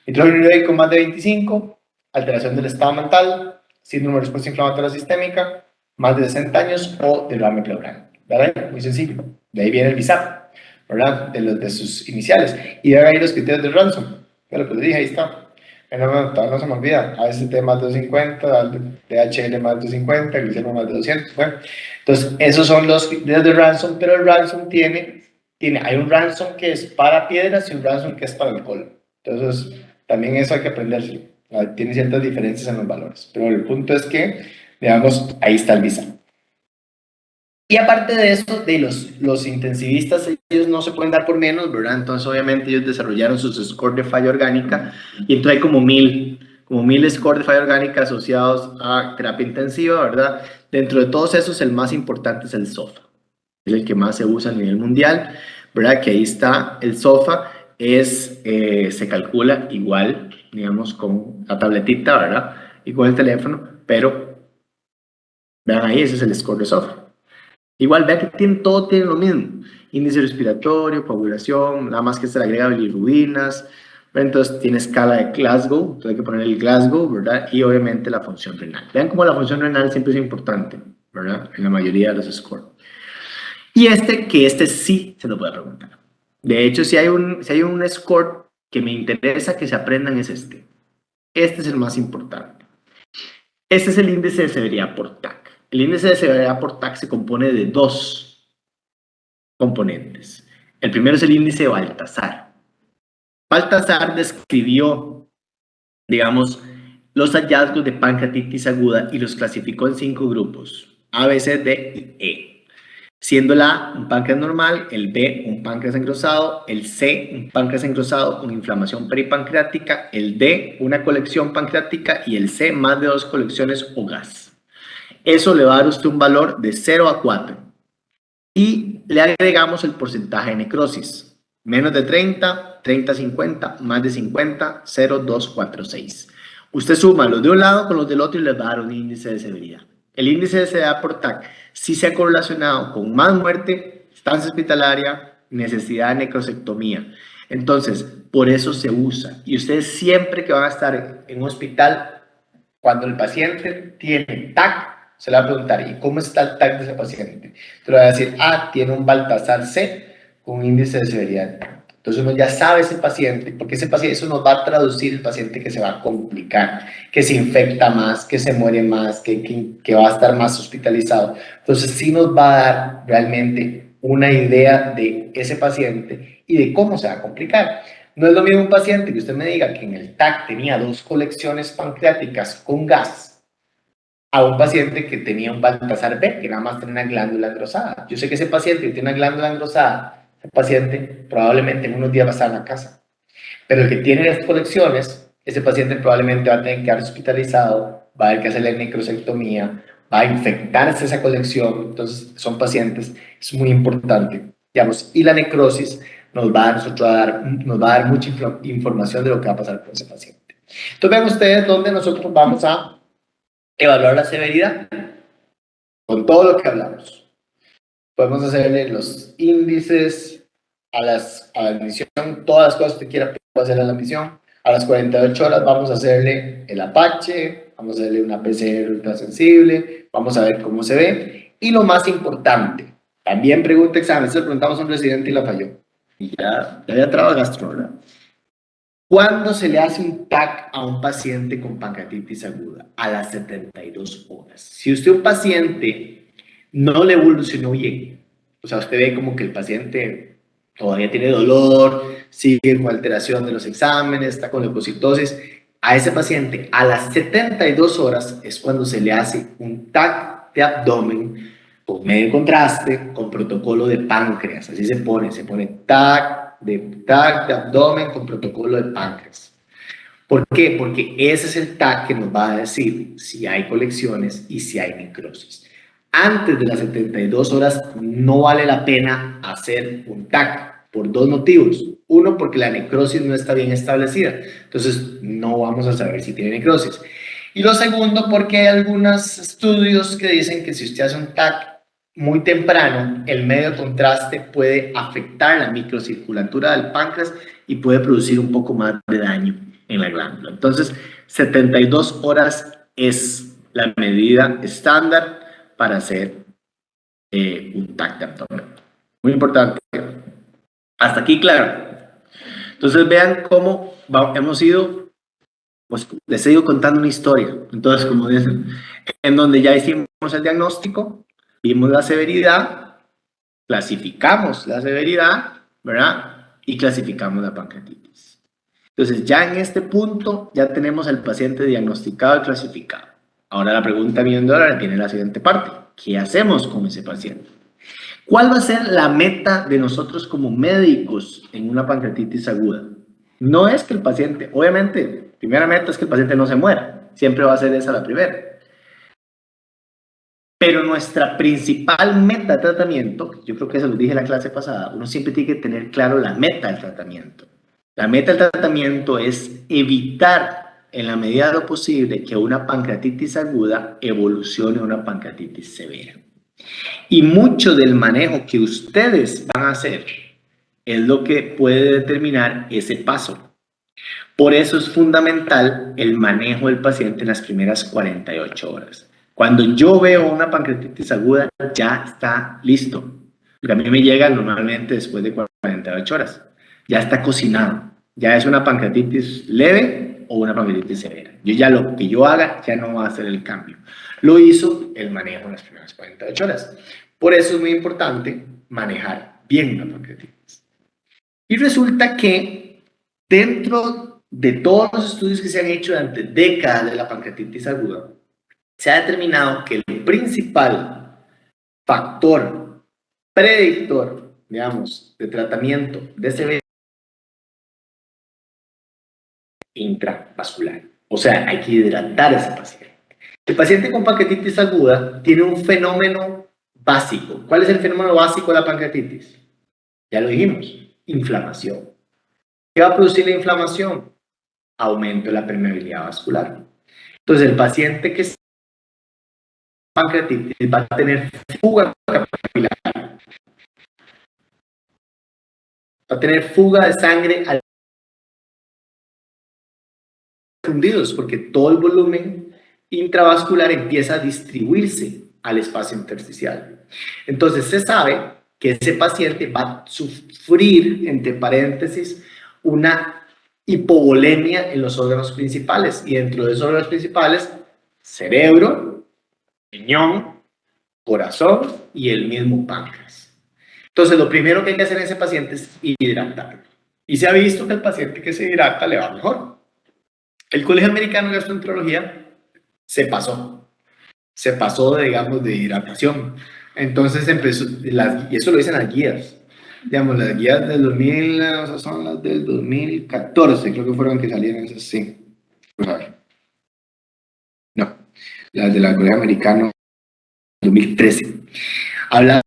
Nitrógeno con más de 25, alteración del estado mental, síndrome de respuesta inflamatoria sistémica, más de 60 años o derrame pleural. ¿Verdad? Muy sencillo. De ahí viene el BISAP, ¿verdad? De sus iniciales. Y de ahí los criterios de Ransom. Ya lo que les dije, ahí está. No se me olvida. AST más de 250, DHL más de 250, glicemia más de 200. Bueno, entonces, esos son los criterios de Ransom, pero el Ransom hay un Ransom que es para piedras y un Ransom que es para alcohol. Entonces, también eso hay que aprendérselo. Tiene ciertas diferencias en los valores. Pero el punto es que, digamos, ahí está el BISAP. Y aparte de eso, de los intensivistas, ellos no se pueden dar por menos, ¿verdad? Entonces, obviamente, ellos desarrollaron sus scores de falla orgánica y entonces hay como mil scores de falla orgánica asociados a terapia intensiva, ¿verdad? Dentro de todos esos, el más importante es el SOFA. Es el que más se usa a nivel mundial, ¿verdad? Que ahí está el SOFA, se calcula igual, digamos, con la tabletita, ¿verdad? Y con el teléfono, pero vean ahí, ese es el score de SOFA. Igual, vean que todo tiene lo mismo. Índice respiratorio, coagulación, nada más que se le agrega bilirrubinas. Entonces tiene escala de Glasgow, entonces hay que poner el Glasgow, ¿verdad? Y obviamente la función renal. Vean cómo la función renal siempre es importante, ¿verdad? En la mayoría de los scores. Y este sí se lo voy a preguntar. De hecho, si hay un score que me interesa que se aprendan es este. Este es el más importante. Este es el índice de severidad por TAC. El índice de severidad por TAC se compone de dos componentes. El primero es el índice de Baltasar. Baltasar describió, digamos, los hallazgos de pancreatitis aguda y los clasificó en 5 grupos: A, B, C, D y E. Siendo el A un páncreas normal, el B un páncreas engrosado, el C un páncreas engrosado con inflamación peripancreática, el D una colección pancreática y el C más de 2 colecciones o gas. Eso le va a dar a usted un valor de 0 a 4. Y le agregamos el porcentaje de necrosis. Menos de 30, 30 a 50, más de 50, 0, 2, 4, 6. Usted suma los de un lado con los del otro y les va a dar un índice de severidad. El índice de severidad por TAC sí se ha correlacionado con más muerte, estancia hospitalaria, necesidad de necrosectomía. Entonces, por eso se usa. Y ustedes siempre que van a estar en un hospital, cuando el paciente tiene TAC, se le va a preguntar: ¿y cómo está el TAC de ese paciente? Te lo va a decir: tiene un Baltasar C con un índice de severidad. Entonces uno ya sabe ese paciente, porque ese paciente, eso nos va a traducir el paciente que se va a complicar, que se infecta más, que se muere más, que va a estar más hospitalizado. Entonces sí nos va a dar realmente una idea de ese paciente y de cómo se va a complicar. No es lo mismo un paciente que usted me diga que en el TAC tenía 2 colecciones pancreáticas con gas, a un paciente que tenía un Baltasar B, que nada más tiene una glándula engrosada. Yo sé que ese paciente que tiene una glándula engrosada, ese paciente probablemente en unos días va a estar en la casa. Pero el que tiene las colecciones, ese paciente probablemente va a tener que quedar hospitalizado, va a haber que hacerle necrosectomía, va a infectarse esa colección. Entonces, son pacientes, es muy importante, digamos, y la necrosis nos va a dar mucha información de lo que va a pasar con ese paciente. Entonces, vean ustedes dónde nosotros vamos a evaluar la severidad con todo lo que hablamos. Podemos hacerle los índices a la admisión, todas las cosas que quiera hacerle a la admisión. A las 48 horas vamos a hacerle el Apache, vamos a hacerle una PCR ultrasensible, vamos a ver cómo se ve. Y lo más importante, también pregunta examen. Esto lo preguntamos a un residente y la falló. Y ya había traba gastro, ¿verdad? ¿Cuándo se le hace un TAC a un paciente con pancreatitis aguda? A las 72 horas. Si usted un paciente no le evolucionó bien, o sea, usted ve como que el paciente todavía tiene dolor, sigue con alteración de los exámenes, está con leucocitosis, a ese paciente a las 72 horas es cuando se le hace un TAC de abdomen con medio contraste, con protocolo de páncreas. Así se pone TAC de abdomen con protocolo de páncreas. ¿Por qué? Porque ese es el TAC que nos va a decir si hay colecciones y si hay necrosis. Antes de las 72 horas no vale la pena hacer un TAC por 2 motivos. Uno, porque la necrosis no está bien establecida, entonces no vamos a saber si tiene necrosis. Y lo segundo, porque hay algunos estudios que dicen que si usted hace un TAC muy temprano, el medio contraste puede afectar la microcirculatura del páncreas y puede producir un poco más de daño en la glándula. Entonces, 72 horas es la medida estándar para hacer un TAC de abdomen. Muy importante. Hasta aquí, claro. Entonces, vean cómo hemos ido, pues les he ido contando una historia. Entonces, como dicen, en donde ya hicimos el diagnóstico, vimos la severidad, clasificamos la severidad, ¿verdad? Y clasificamos la pancreatitis. Entonces, ya en este punto, ya tenemos al paciente diagnosticado y clasificado. Ahora la pregunta $1.000.000 tiene la siguiente parte. ¿Qué hacemos con ese paciente? ¿Cuál va a ser la meta de nosotros como médicos en una pancreatitis aguda? No es que el paciente, obviamente, primera meta es que el paciente no se muera. Siempre va a ser esa la primera. Pero nuestra principal meta de tratamiento, yo creo que se lo dije en la clase pasada, uno siempre tiene que tener claro la meta del tratamiento. La meta del tratamiento es evitar, en la medida de lo posible, que una pancreatitis aguda evolucione a una pancreatitis severa. Y mucho del manejo que ustedes van a hacer es lo que puede determinar ese paso. Por eso es fundamental el manejo del paciente en las primeras 48 horas. Cuando yo veo una pancreatitis aguda, ya está listo. Porque a mí me llega normalmente después de 48 horas. Ya está cocinado. Ya es una pancreatitis leve o una pancreatitis severa. Yo ya lo que yo haga ya no va a hacer el cambio. Lo hizo el manejo en las primeras 48 horas. Por eso es muy importante manejar bien una pancreatitis. Y resulta que dentro de todos los estudios que se han hecho durante décadas de la pancreatitis aguda, se ha determinado que el principal factor predictor, digamos, de tratamiento de severa intravascular. O sea, hay que hidratar a ese paciente. El paciente con pancreatitis aguda tiene un fenómeno básico. ¿Cuál es el fenómeno básico de la pancreatitis? Ya lo dijimos, inflamación. ¿Qué va a producir la inflamación? Aumento de la permeabilidad vascular. Entonces, el paciente que es pancreatitis va a tener fuga capilar, va a tener fuga de sangre al fundidos, porque todo el volumen intravascular empieza a distribuirse al espacio intersticial. Entonces, se sabe que ese paciente va a sufrir, entre paréntesis, una hipovolemia en los órganos principales, y dentro de esos órganos principales, cerebro, riñón, corazón y el mismo páncreas. Entonces, lo primero que hay que hacer en ese paciente es hidratarlo. Y se ha visto que el paciente que se hidrata le va mejor. El Colegio Americano de Gastroenterología se pasó de, digamos, de hidratación. Entonces empezó, y eso lo dicen las guías. Digamos, las guías del 2000, o sea, son las del 2014, creo que fueron que salieron esas, sí. Vamos a ver. No, las de la Colegio Americano 2013. Hablaba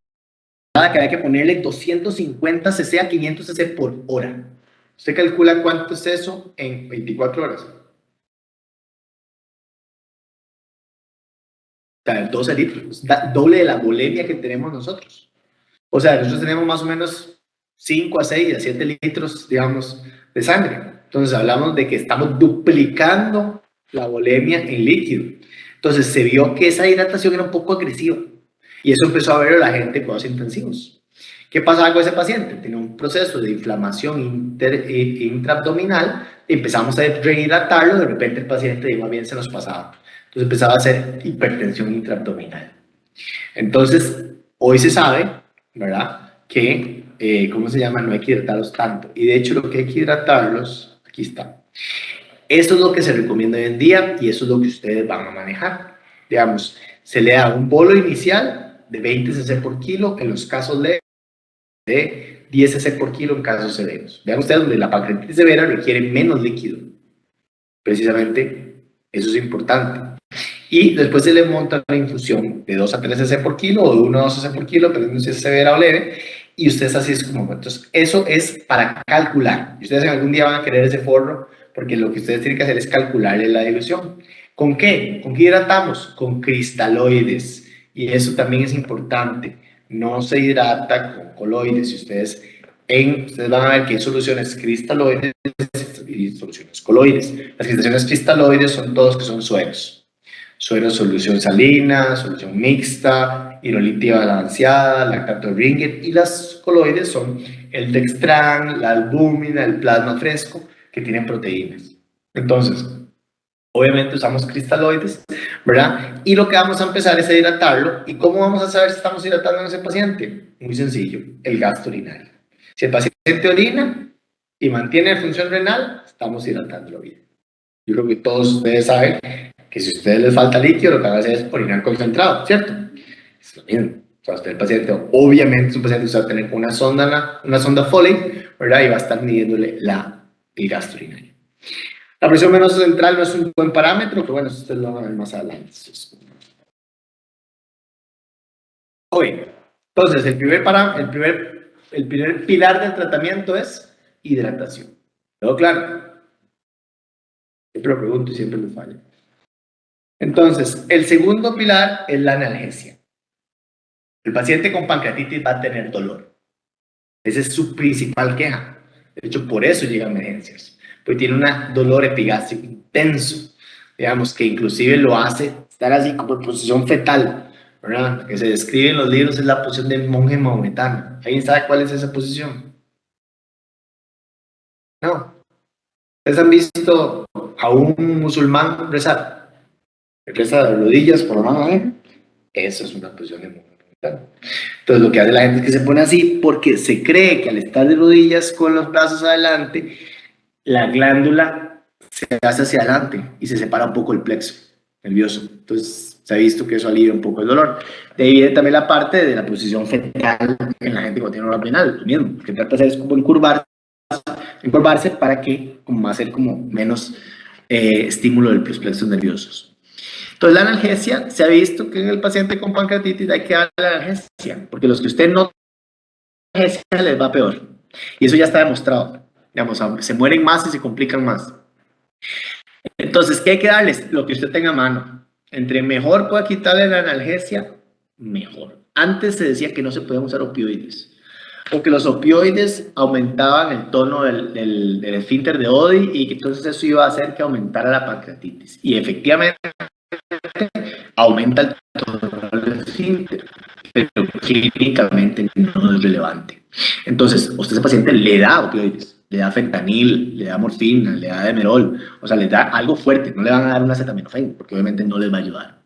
que había que ponerle 250 cc a 500 cc por hora. ¿Usted calcula cuánto es eso en 24 horas? O sea, 12 litros, doble de la bulimia que tenemos nosotros. O sea, nosotros tenemos más o menos 5 a 6 a 7 litros, digamos, de sangre. Entonces hablamos de que estamos duplicando la bulimia en líquido. Entonces se vio que esa hidratación era un poco agresiva. Y eso empezó a ver a la gente en cuidados intensivos. ¿Qué pasaba con ese paciente? Tenía un proceso de inflamación intraabdominal, empezamos a rehidratarlo, de repente el paciente más bien se nos pasaba. Entonces empezaba a hacer hipertensión intraabdominal. Entonces, hoy se sabe, ¿verdad? Que, ¿cómo se llama? No hay que hidratarlos tanto. Y de hecho lo que hay que hidratarlos, aquí está. Eso es lo que se recomienda hoy en día y eso es lo que ustedes van a manejar. Digamos, se le da un bolo inicial de 20 cc por kilo en los casos leves, de 10 cc por kilo en casos severos. Vean ustedes donde la pancreatitis severa requiere menos líquido. Precisamente eso es importante. Y después se le monta la infusión de 2 a 3 cc por kilo o de 1 a 2 cc por kilo, dependiendo si es severa o leve. Y ustedes así es como. Entonces, eso es para calcular. Y ustedes algún día van a querer ese forro, porque lo que ustedes tienen que hacer es calcularle la dilución. ¿Con qué? ¿Con qué hidratamos? Con cristaloides. Y eso también es importante. No se hidrata con coloides. Si ustedes van a ver que hay soluciones cristaloides y soluciones coloides. Las soluciones cristaloides son todos que son sueros. Suero, solución salina, solución mixta, hidrolitiva balanceada, lactato de Ringer, y las coloides son el dextran, la albúmina, el plasma fresco, que tienen proteínas. Entonces, obviamente usamos cristaloides, ¿verdad? Y lo que vamos a empezar es a hidratarlo. ¿Y cómo vamos a saber si estamos hidratando a ese paciente? Muy sencillo, el gasto urinario. Si el paciente orina y mantiene función renal, estamos hidratándolo bien. Yo creo que todos ustedes saben que si a ustedes les falta líquido, lo que van a hacer es orinar concentrado, ¿cierto? Es lo mismo. O sea, usted, el paciente, obviamente, es un paciente que va a tener una sonda Foley, ¿verdad? Y va a estar midiéndole el gasto urinario. La presión venosa central no es un buen parámetro, pero bueno, eso ustedes lo van a ver más adelante. Ok, entonces el primer pilar del tratamiento es hidratación. ¿Todo claro? Siempre lo pregunto y siempre me falla. Entonces, el segundo pilar es la analgesia. El paciente con pancreatitis va a tener dolor. Esa es su principal queja. De hecho, por eso llega a emergencias. Porque tiene un dolor epigástrico intenso, digamos, que inclusive lo hace estar así como en posición fetal, ¿verdad? Que se describe en los libros es la posición del monje maometano. ¿Alguien sabe cuál es esa posición? No. ¿Ustedes han visto a un musulmán rezar? Reza de rodillas por la mano, ¿eh? Eso es una posición de monje maometano. Entonces lo que hace la gente es que se pone así porque se cree que al estar de rodillas con los brazos adelante, la glándula se hace hacia adelante y se separa un poco el plexo nervioso. Entonces se ha visto que eso alivia un poco el dolor. De ahí viene también la parte de la posición fetal en la gente cuando tiene dolor abdominal. Lo mismo, lo que trata de hacer es como encorvarse para que como hacer como menos estímulo de los plexos nerviosos. Entonces la analgesia, se ha visto que en el paciente con pancreatitis hay que darle la analgesia, porque los que usted no analgesia les va peor. Y eso ya está demostrado. Digamos, se mueren más y se complican más. Entonces, ¿qué hay que darles? Lo que usted tenga a mano. Entre mejor pueda quitarle la analgesia, mejor. Antes se decía que no se podían usar opioides, porque los opioides aumentaban el tono del esfínter de Oddi y que entonces eso iba a hacer que aumentara la pancreatitis. Y efectivamente aumenta el tono del esfínter, pero clínicamente no es relevante. Entonces, usted a ese paciente le da opioides, le da fentanil, le da morfina, le da demerol, o sea, le da algo fuerte, no le van a dar una acetaminofén, porque obviamente no les va a ayudar.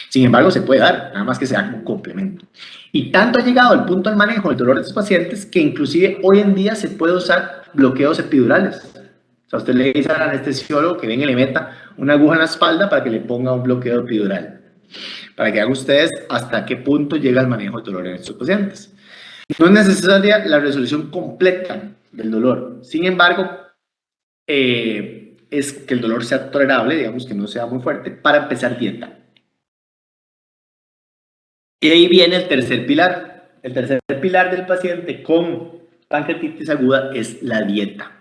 Sin embargo, se puede dar, nada más que sea como complemento. Y tanto ha llegado el punto del manejo del dolor de estos pacientes que inclusive hoy en día se puede usar bloqueos epidurales. O sea, usted le dice al anestesiólogo que venga y le meta una aguja en la espalda para que le ponga un bloqueo epidural. Para que hagan ustedes hasta qué punto llega el manejo del dolor en estos pacientes. No es necesaria la resolución completa del dolor. Sin embargo, es que el dolor sea tolerable, digamos que no sea muy fuerte, para empezar dieta. Y ahí viene el tercer pilar. El tercer pilar del paciente con pancreatitis aguda es la dieta.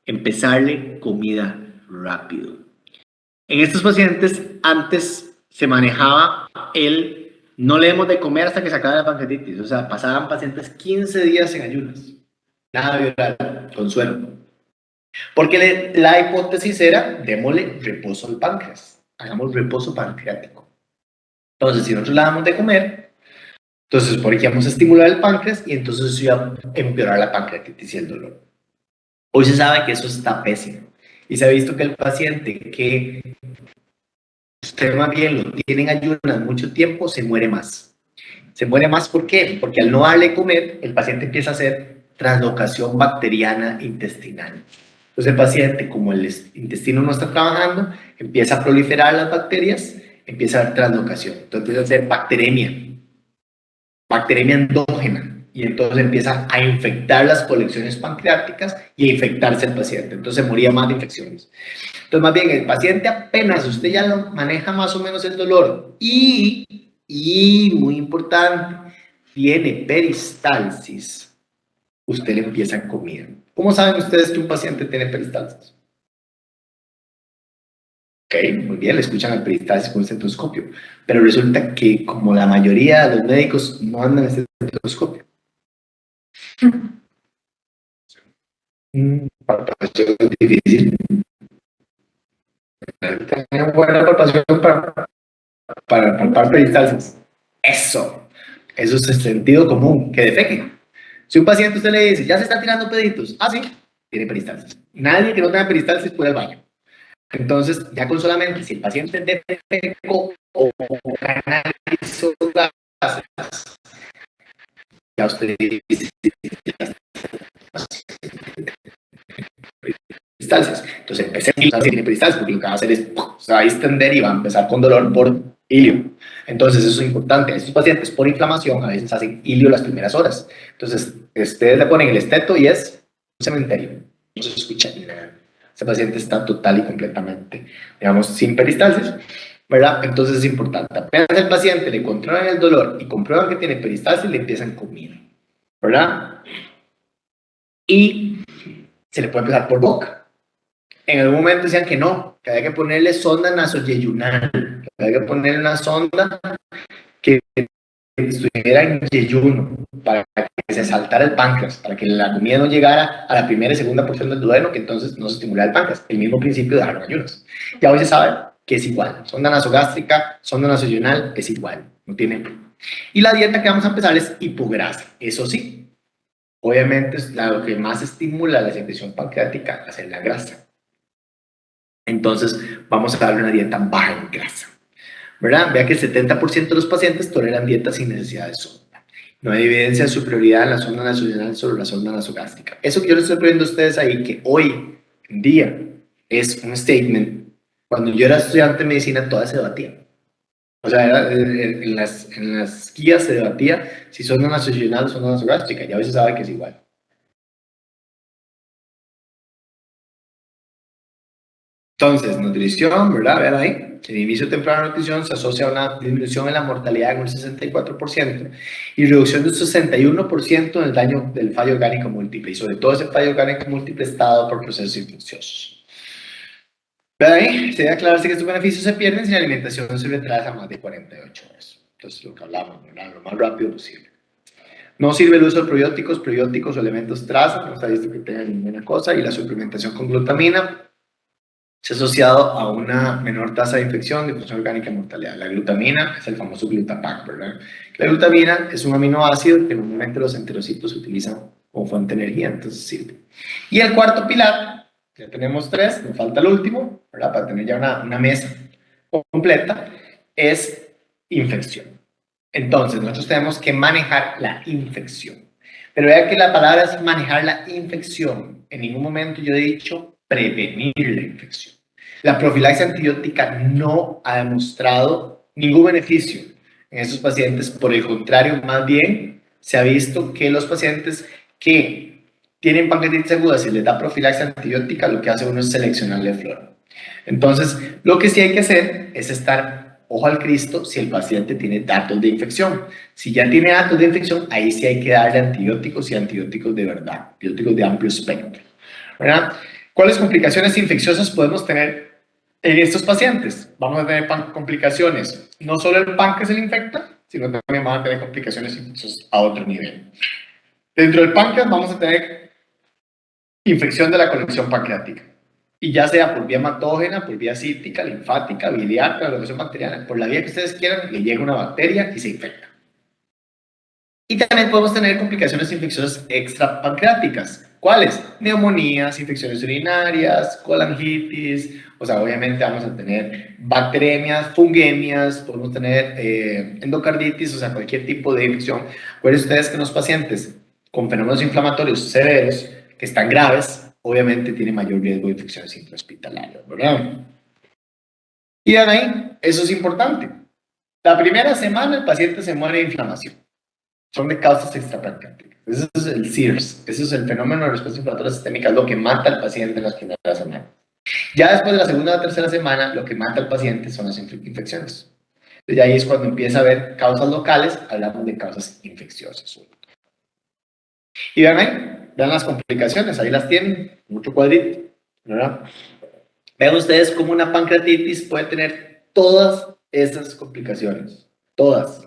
Empezarle comida rápido. En estos pacientes antes se manejaba el no le demos de comer hasta que se acabe la pancreatitis. O sea, pasaban pacientes 15 días en ayunas. Nada viral, con suero. Porque la hipótesis era, démosle reposo al páncreas. Hagamos reposo pancreático. Entonces, si nosotros le damos de comer, entonces por aquí vamos a estimular el páncreas y entonces eso iba a empeorar la pancreatitis y el dolor. Hoy se sabe que eso está pésimo. Y se ha visto que el paciente que usted más bien lo tiene en ayunas mucho tiempo, se muere más. Se muere más, ¿por qué? Porque al no darle comer, el paciente empieza a hacer translocación bacteriana intestinal. Entonces el paciente, como el intestino no está trabajando, empieza a proliferar las bacterias, empieza a haber translocación. Entonces empieza a hacer bacteremia endógena. Y entonces empieza a infectar las colecciones pancreáticas y a infectarse el paciente. Entonces moría más de infecciones. Entonces, más bien, el paciente apenas usted ya lo maneja más o menos el dolor y muy importante, tiene peristalsis, usted le empieza comida. ¿Cómo saben ustedes que un paciente tiene peristalsis? Ok, muy bien, le escuchan al peristalsis con el estetoscopio, pero resulta que como la mayoría de los médicos no andan en estetoscopio, palpación es difícil. Tener buena palpación para palpar peristalsis. Eso es el sentido común, que defeque. Si un paciente usted le dice, ya se está tirando peditos, sí, tiene peristalsis. Nadie que no tenga peristalsis puede al baño. Entonces, ya con solamente, si el paciente defecó o canalizó gases, ya usted dice, peristalsis. Entonces, empecé a tiene peristalsis, porque lo que va a hacer es, se va a distender y va a empezar con dolor por ilio. Entonces, eso es importante. Estos pacientes por inflamación a veces hacen ilio las primeras horas. Entonces, ustedes le ponen el esteto y es un cementerio. No se escucha nada. Ese paciente está total y completamente, digamos, sin peristalsis. ¿verdad? Entonces es importante. Apenas el paciente le controlan el dolor y comprueban que tiene peristalsis, le empiezan comida, ¿verdad? Y se le puede empezar por boca. En algún momento decían que no, que había que ponerle sonda nasoyeyunal, que había que ponerle una sonda que estuviera en yeyuno para que se saltara el páncreas, para que la comida no llegara a la primera y segunda porción del duodeno, que entonces no se estimulara el páncreas. El mismo principio de dejarlo en ayunas. Ya hoy se sabe que es igual. Sonda nasogástrica, sonda nasoyunal, es igual. No tiene. Y la dieta que vamos a empezar es hipograsa. Eso sí, obviamente es lo que más estimula la secreción pancreática, hacer la grasa. Entonces vamos a darle una dieta baja en grasa, ¿verdad? Vea que el 70% de los pacientes toleran dietas sin necesidad de sonda. No hay evidencia de superioridad en la sonda nasogastrial sobre la sonda nasogástrica. Eso que yo les estoy poniendo a ustedes ahí, que hoy en día es un statement. Cuando yo era estudiante de medicina, todas se debatía. O sea, en las guías se debatía si sonda nasogastrial o sonda nasogástrica. Ya hoy se sabe que es igual. Entonces, nutrición, ¿verdad? Vean ahí. El inicio temprano de nutrición se asocia a una disminución en la mortalidad en un 64% y reducción de un 61% en el daño del fallo orgánico múltiple. Y sobre todo ese fallo orgánico múltiple está dado por procesos infecciosos. Vean ahí, se debe aclararse que estos beneficios se pierden si la alimentación se retrasa más de 48 horas. Entonces, lo que hablamos, ¿verdad? Lo más rápido posible. No sirve el uso de probióticos o elementos traza, no se ha visto que tengan ninguna cosa, y la suplementación con glutamina se ha asociado a una menor tasa de infección, difusión orgánica y mortalidad. La glutamina es el famoso glutapac, ¿verdad? La glutamina es un aminoácido que normalmente los enterocitos utilizan como fuente de energía, entonces sirve. Y el cuarto pilar, ya tenemos tres, nos falta el último, ¿verdad? Para tener ya una mesa completa, es infección. Entonces, nosotros tenemos que manejar la infección. Pero vea que la palabra es manejar la infección. En ningún momento yo he dicho prevenir la infección. La profilaxis antibiótica no ha demostrado ningún beneficio en estos pacientes. Por el contrario, más bien se ha visto que los pacientes que tienen pancreatitis aguda, si les da profilaxis antibiótica, lo que hace uno es seleccionarle flora. Entonces, lo que sí hay que hacer es estar ojo al Cristo si el paciente tiene datos de infección. Si ya tiene datos de infección, ahí sí hay que darle antibióticos y antibióticos de verdad, antibióticos de amplio espectro, ¿verdad? ¿Cuáles complicaciones infecciosas podemos tener en estos pacientes? Vamos a tener complicaciones, no solo el páncreas se le infecta, sino también van a tener complicaciones infecciosas a otro nivel. Dentro del páncreas vamos a tener infección de la conexión pancreática. Y ya sea por vía hematógena, por vía cítica, linfática, biliar, la conexión bacteriana, por la vía que ustedes quieran, le llega una bacteria y se infecta. Y también podemos tener complicaciones infecciosas extrapancreáticas. ¿Cuáles? Neumonías, infecciones urinarias, colangitis, o sea, obviamente vamos a tener bacteremias, fungemias, podemos tener endocarditis, o sea, cualquier tipo de infección. Acuérdense ustedes que los pacientes con fenómenos inflamatorios severos, que están graves, obviamente tienen mayor riesgo de infecciones intrahospitalarias, ¿verdad? Y de ahí, eso es importante. La primera semana el paciente se muere de inflamación. Son de causas extrapancreáticas. Ese es el SIRS, ese es el fenómeno de respuesta inflamatoria sistémica, es lo que mata al paciente en las primeras semanas. Ya después de la segunda o tercera semana, lo que mata al paciente son las infecciones. Y ahí es cuando empieza a haber causas locales, hablamos de causas infecciosas. Y vean ahí, vean las complicaciones, ahí las tienen, mucho cuadrito, ¿verdad? Vean ustedes cómo una pancreatitis puede tener todas esas complicaciones, todas.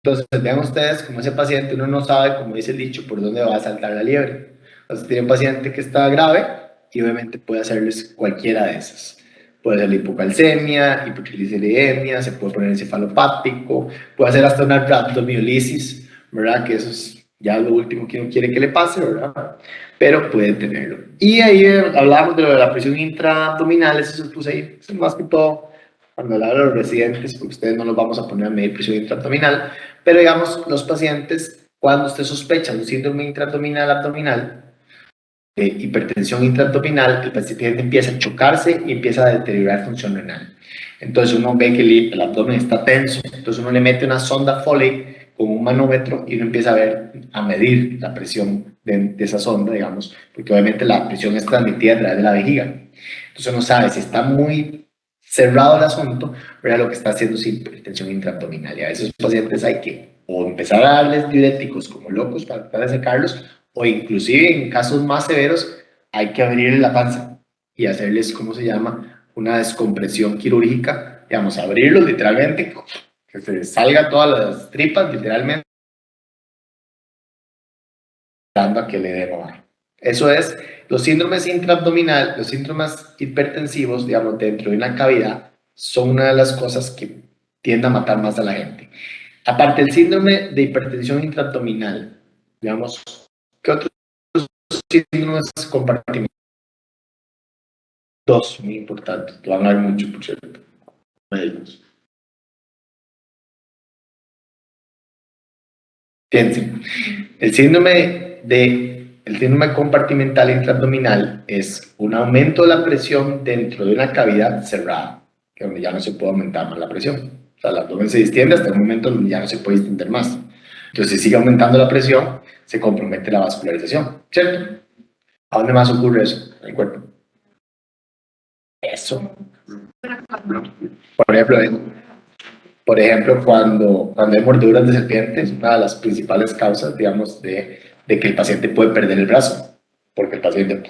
Entonces, vean ustedes como ese paciente, uno no sabe, como dice el dicho, por dónde va a saltar la liebre. Entonces, tiene un paciente que está grave y obviamente puede hacerles cualquiera de esas. Puede ser la hipocalcemia, hipotrigliceridemia, se puede poner encefalopático, puede hacer hasta una rhabdomiolisis, ¿verdad? Que eso es ya lo último que uno quiere que le pase, ¿verdad? Pero puede tenerlo. Y ahí hablábamos de lo de la presión intraabdominal, eso se puso ahí, eso más que todo cuando hablaba de los residentes, porque ustedes no los vamos a poner a medir presión intraabdominal, pero digamos, los pacientes, cuando usted sospecha un síndrome intraabdominal abdominal, hipertensión intraabdominal, el paciente empieza a chocarse y empieza a deteriorar función renal. Entonces uno ve que el abdomen está tenso, entonces uno le mete una sonda Foley con un manómetro y uno empieza a medir la presión de esa sonda, digamos, porque obviamente la presión es transmitida a través de la vejiga. Entonces uno sabe si está muy cerrado el asunto, ¿verdad? Lo que está haciendo es hipertensión intraabdominal. Y a esos pacientes hay que o empezar a darles diuréticos como locos para tratar de secarlos, o inclusive en casos más severos hay que abrirle la panza y hacerles, ¿cómo se llama? Una descompresión quirúrgica, digamos, abrirlos literalmente, que se salgan todas las tripas literalmente, dando a que le dé mamar. Eso es, los síndromes intraabdominal, los síndromes hipertensivos, digamos, dentro de una cavidad, son una de las cosas que tienden a matar más a la gente. Aparte del síndrome de hipertensión intraabdominal, digamos, ¿qué otros síndromes compartimos? Dos, muy importantes, que van a ver mucho, por cierto. Fíjense, el síndrome compartimental intraabdominal es un aumento de la presión dentro de una cavidad cerrada, que donde ya no se puede aumentar más la presión. O sea, el abdomen se distiende hasta el momento donde ya no se puede distender más. Entonces, si sigue aumentando la presión, se compromete la vascularización, ¿cierto? ¿A dónde más ocurre eso? En el cuerpo. Eso. Por ejemplo, cuando hay mordeduras de serpiente, es una de las principales causas, digamos, de que el paciente puede perder el brazo, porque el paciente,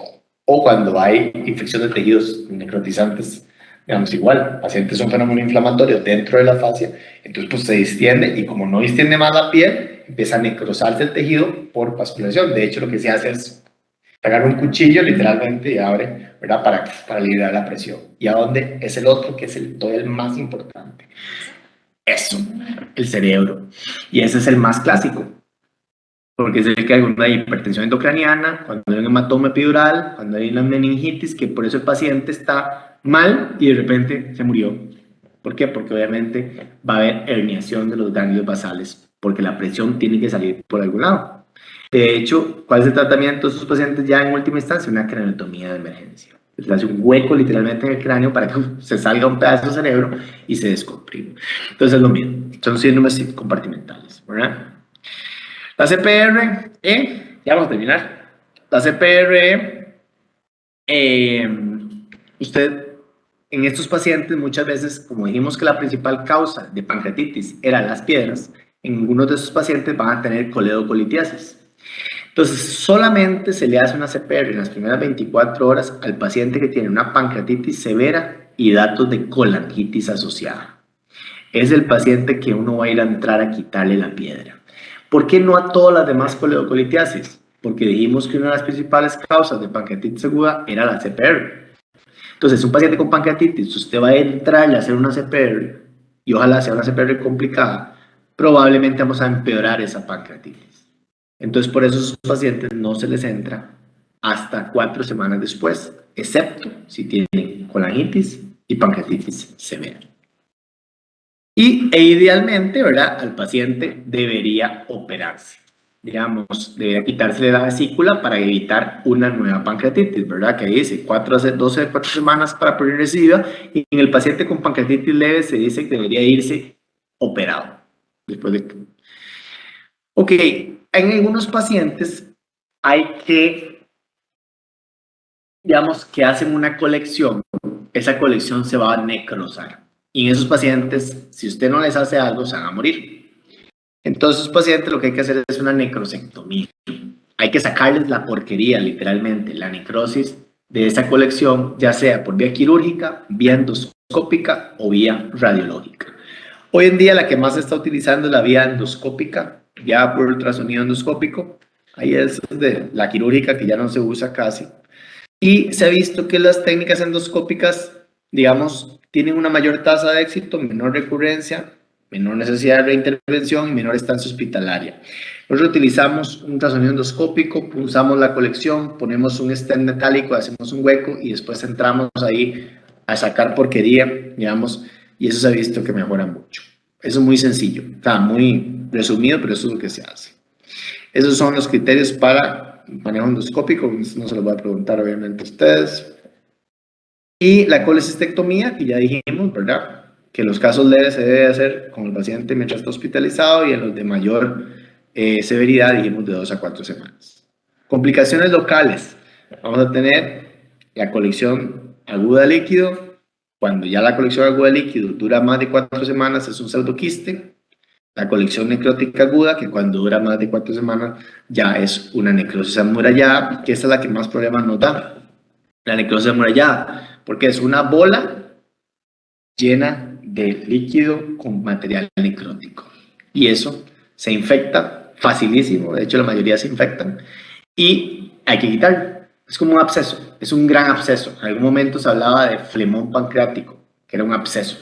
o cuando hay infección de tejidos necrotizantes, digamos, igual, el paciente es un fenómeno inflamatorio dentro de la fascia, entonces pues se distiende y como no distiende más la piel, empieza a necrosarse el tejido por vascularización. De hecho, lo que se hace es pegar un cuchillo literalmente y abre, ¿verdad? Para liberar la presión. ¿Y a dónde es el otro, que es todavía el más importante? Eso, el cerebro. Y ese es el más clásico, porque es el que hay una hipertensión endocraniana, cuando hay un hematoma epidural, cuando hay una meningitis, que por eso el paciente está mal y de repente se murió. ¿Por qué? Porque obviamente va a haber herniación de los ganglios basales, porque la presión tiene que salir por algún lado. De hecho, ¿cuál es el tratamiento de estos pacientes ya en última instancia? Una craniotomía de emergencia. Se hace un hueco literalmente en el cráneo para que se salga un pedazo del cerebro y se descomprime. Entonces es lo mismo, son síndromes compartimentales, ¿verdad? La CPRE, ya vamos a terminar. La CPRE, usted en estos pacientes muchas veces, como dijimos que la principal causa de pancreatitis eran las piedras, en algunos de esos pacientes van a tener coledocolitiasis. Entonces, solamente se le hace una CPR en las primeras 24 horas al paciente que tiene una pancreatitis severa y datos de colangitis asociada. Es el paciente que uno va a ir a entrar a quitarle la piedra. ¿Por qué no a todas las demás coledocolitiasis? Porque dijimos que una de las principales causas de pancreatitis aguda era la CPR. Entonces, un paciente con pancreatitis, usted va a entrar a hacer una CPR y ojalá sea una CPR complicada, probablemente vamos a empeorar esa pancreatitis. Entonces, por eso a esos pacientes no se les entra hasta 4 semanas después, excepto si tienen colangitis y pancreatitis severa. E idealmente, ¿verdad? Al paciente debería operarse. Digamos, debería quitarse la vesícula para evitar una nueva pancreatitis, ¿verdad? Que dice 4 semanas para progresiva y en el paciente con pancreatitis leve se dice que debería irse operado. Después de... Ok, en algunos pacientes hay que, digamos, que hacen una colección, esa colección se va a necrosar. Y en esos pacientes, si usted no les hace algo, se van a morir. Entonces, esos pacientes lo que hay que hacer es una necrosectomía. Hay que sacarles la porquería, literalmente, la necrosis de esa colección, ya sea por vía quirúrgica, vía endoscópica o vía radiológica. Hoy en día la que más se está utilizando es la vía endoscópica, ya por ultrasonido endoscópico. Ahí es de la quirúrgica que ya no se usa casi. Y se ha visto que las técnicas endoscópicas, digamos, tienen una mayor tasa de éxito, menor recurrencia, menor necesidad de reintervención y menor estancia hospitalaria. Nosotros utilizamos un ultrasonido endoscópico, usamos la colección, ponemos un stent metálico, hacemos un hueco y después entramos ahí a sacar porquería, digamos, y eso se ha visto que mejora mucho. Eso es muy sencillo, está muy resumido, pero eso es lo que se hace. Esos son los criterios para manejo endoscópico, no se los voy a preguntar obviamente a ustedes. Y la colecistectomía, que ya dijimos, ¿verdad? Que los casos leves se debe hacer con el paciente mientras está hospitalizado y en los de mayor severidad dijimos de 2 a 4 semanas. Complicaciones locales. Vamos a tener la colección aguda líquido, Cuando ya la colección aguda de líquido dura más de 4 semanas, es un pseudoquiste. La colección necrótica aguda, que cuando dura más de 4 semanas, ya es una necrosis amurallada, que esa es la que más problemas nos da. La necrosis amurallada, porque es una bola llena de líquido con material necrótico. Y eso se infecta facilísimo, de hecho la mayoría se infectan, y hay que quitarlo. Es como un absceso, es un gran absceso. En algún momento se hablaba de flemón pancreático, que era un absceso,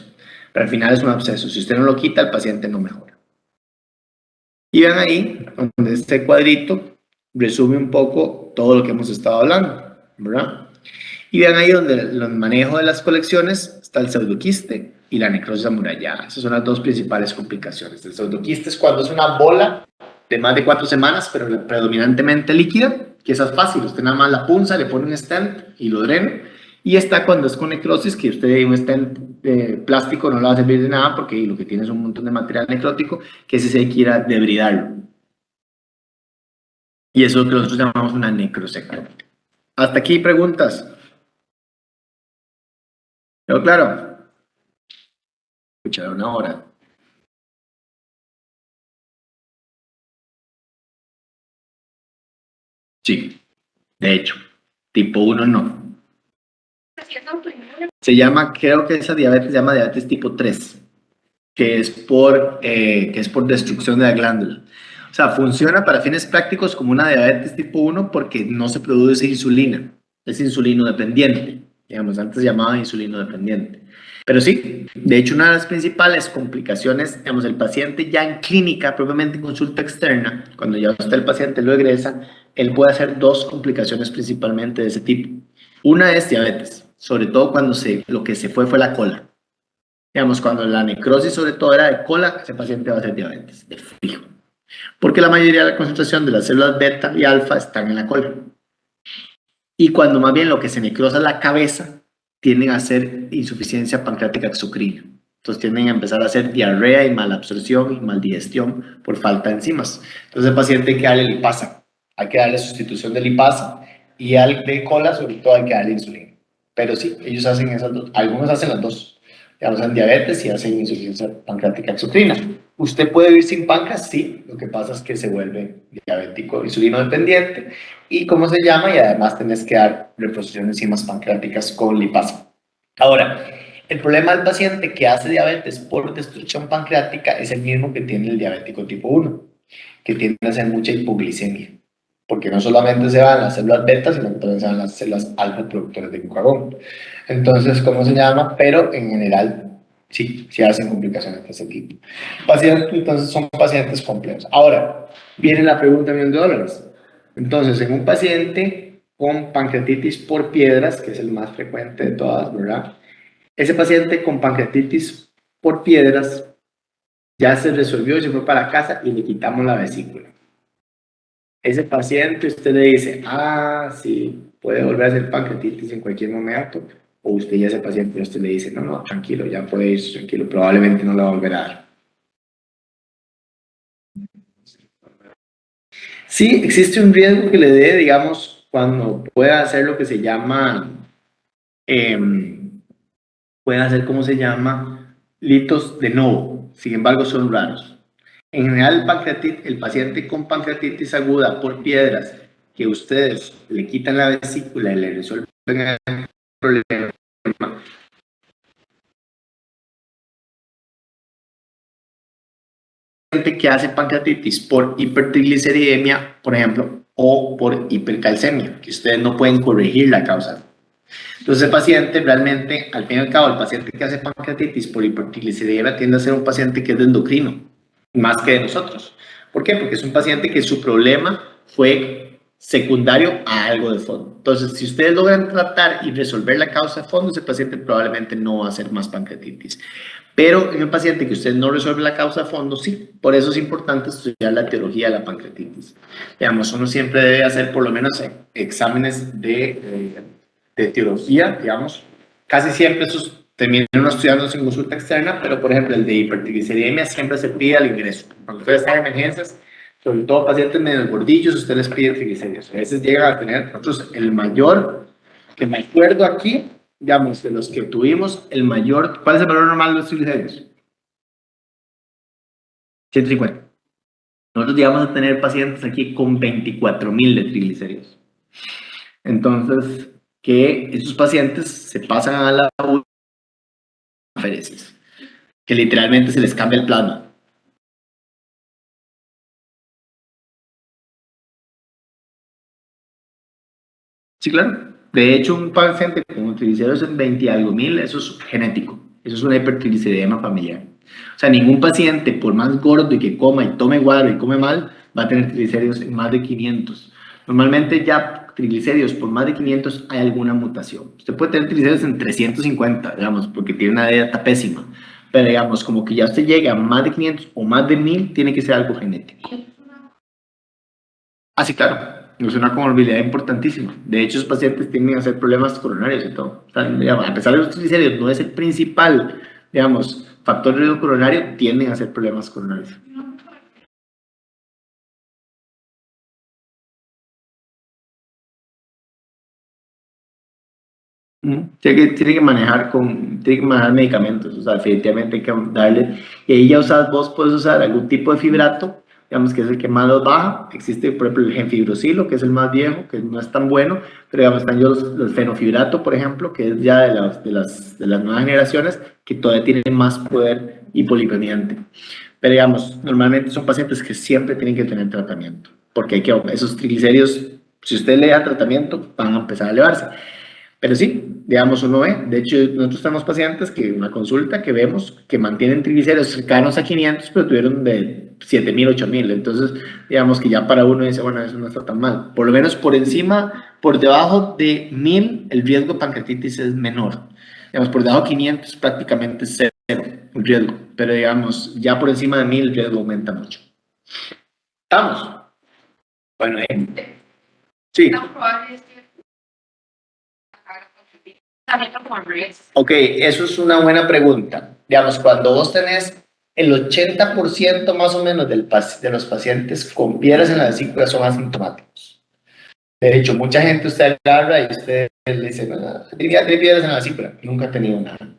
pero al final es un absceso. Si usted no lo quita, el paciente no mejora. Y ven ahí, donde este cuadrito resume un poco todo lo que hemos estado hablando, ¿verdad? Y vean ahí donde el manejo de las colecciones está el pseudoquiste y la necrosis amurallada. Esas son las dos principales complicaciones. El pseudoquiste es cuando es una bola de más de 4 semanas, pero predominantemente líquida, que esa es fácil. Usted nada más la punza, le pone un stent y lo drena. Y está cuando es con necrosis, que usted un stent plástico no le va a servir de nada porque lo que tiene es un montón de material necrótico que ese se quiera debridarlo. Y eso es lo que nosotros llamamos una necrosectomía. Hasta aquí preguntas. ¿Quedó claro? Escuchar una hora. Sí, de hecho, tipo uno no. Se llama, creo que esa diabetes se llama diabetes tipo 3, que es por destrucción de la glándula. O sea, funciona para fines prácticos como una diabetes tipo uno porque no se produce insulina, es insulino dependiente. Digamos, antes se llamaba insulino dependiente. Pero sí, de hecho, una de las principales complicaciones, digamos, el paciente ya en clínica, propiamente en consulta externa, cuando ya usted el paciente lo egresa, él puede hacer dos complicaciones principalmente de ese tipo. Una es diabetes, sobre todo cuando lo que se fue la cola. Digamos, cuando la necrosis sobre todo era de cola, ese paciente va a hacer diabetes, de fijo. Porque la mayoría de la concentración de las células beta y alfa están en la cola. Y cuando más bien lo que se necrosa la cabeza, tienden a hacer insuficiencia pancreática exocrina. Entonces tienden a empezar a hacer diarrea y malabsorción y maldigestión por falta de enzimas. Entonces el paciente hay que darle lipasa, hay que darle sustitución de lipasa y al de cola sobre todo hay que darle insulina. Pero sí, ellos hacen esas dos, algunos hacen las dos, ya hacen diabetes y hacen insuficiencia pancreática exocrina. ¿Usted puede vivir sin páncreas? Sí, lo que pasa es que se vuelve diabético insulino dependiente y cómo se llama, y además tenés que dar reposición de enzimas pancreáticas con lipasa. Ahora, el problema del paciente que hace diabetes por destrucción pancreática es el mismo que tiene el diabético tipo uno, que tiende a hacer mucha hipoglicemia, porque no solamente se van las células beta, sino que también se van las células alfa productoras de glucagón. Entonces, ¿cómo se llama? Pero en general, sí, sí hacen complicaciones de ese tipo. Pacientes, entonces, son pacientes complejos. Ahora, viene la pregunta de $1,000,000. Entonces, en un paciente con pancreatitis por piedras, que es el más frecuente de todas, ¿verdad? Ese paciente con pancreatitis por piedras ya se resolvió y se fue para casa y le quitamos la vesícula. Ese paciente usted le dice, ah, sí, puede volver a hacer pancreatitis en cualquier momento, o usted ya ese paciente, usted le dice, no, no, tranquilo, ya puede ir tranquilo, probablemente no le va a volver a dar. Sí, existe un riesgo que le dé, digamos, cuando pueda hacer lo que se llama, eh, puede hacer, ¿cómo se llama? Litos de novo, sin embargo son raros. En general, el paciente con pancreatitis aguda por piedras que ustedes le quitan la vesícula y le resuelven el problema, gente que hace pancreatitis por hipertrigliceridemia, por ejemplo, o por hipercalcemia, que ustedes no pueden corregir la causa. Entonces, el paciente realmente, al fin y al cabo, el paciente que hace pancreatitis por hipertrigliceridemia tiende a ser un paciente que es de endocrino, más que de nosotros. ¿Por qué? Porque es un paciente que su problema fue secundario a algo de fondo. Entonces, si ustedes logran tratar y resolver la causa de fondo, ese paciente probablemente no va a hacer más pancreatitis. Pero en el paciente que usted no resuelve la causa a fondo, sí. Por eso es importante estudiar la etiología de la pancreatitis. Digamos, uno siempre debe hacer por lo menos exámenes de etiología, digamos. Casi siempre esos terminan uno estudiándose en consulta externa, pero por ejemplo el de hipertrigliceridemia siempre se pide al ingreso. Cuando ustedes están en emergencias, sobre todo pacientes medio gordillos, usted les pide triglicéridos. A veces llegan a tener, nosotros el mayor que me acuerdo aquí digamos, de los que tuvimos, el mayor, ¿cuál es el valor normal de los triglicéridos? 150. Nosotros llegamos a tener pacientes aquí con 24.000 de triglicéridos. Entonces, que esos pacientes se pasan a la aferesis, que literalmente se les cambia el plasma. Sí, claro. De hecho, un paciente con triglicéridos en 20 y algo mil, eso es genético. Eso es una hipertrigliceridemia familiar. O sea, ningún paciente, por más gordo y que coma y tome guaro y come mal, va a tener triglicéridos en más de 500. Normalmente ya triglicéridos por más de 500 hay alguna mutación. Usted puede tener triglicéridos en 350, digamos, porque tiene una dieta pésima. Pero digamos, como que ya usted llega a más de 500 o más de 1000, tiene que ser algo genético. Ah, sí, claro. Es una comorbilidad importantísima. De hecho, esos pacientes tienden a hacer problemas coronarios y todo. O sea, digamos, a pesar de los triglicéridos, no es el principal, digamos, factor de riesgo coronario, tienden a hacer problemas coronarios. Tiene que manejar medicamentos, o sea, definitivamente hay que darle, y ahí ya vos puedes usar algún tipo de fibrato, digamos que es el que más los baja. Existe, por ejemplo, el genfibrosilo, que es el más viejo, que no es tan bueno, pero digamos, están los fenofibrato, por ejemplo, que es ya de las nuevas generaciones, que todavía tienen más poder hipolipemiante. Pero digamos, normalmente son pacientes que siempre tienen que tener tratamiento, porque esos triglicéridos, si usted le da tratamiento, van a empezar a elevarse. Pero sí, digamos, uno ve, de hecho, nosotros tenemos pacientes que en una consulta que vemos que mantienen triglicéridos cercanos a 500, pero tuvieron de 7.000, 8.000. Entonces, digamos que ya para uno dice, bueno, eso no está tan mal. Por lo menos por encima, por debajo de 1.000, el riesgo de pancreatitis es menor. Digamos, por debajo de 500 prácticamente es cero el riesgo. Pero digamos, ya por encima de 1.000 el riesgo aumenta mucho. ¿Estamos? Bueno, sí. Ok, eso es una buena pregunta. Digamos, cuando vos tenés el 80% más o menos de los pacientes con piedras en la vesícula son asintomáticos. De hecho, mucha gente usted agarra y usted le dice, no, tiene piedras en la vesícula, nunca ha tenido nada.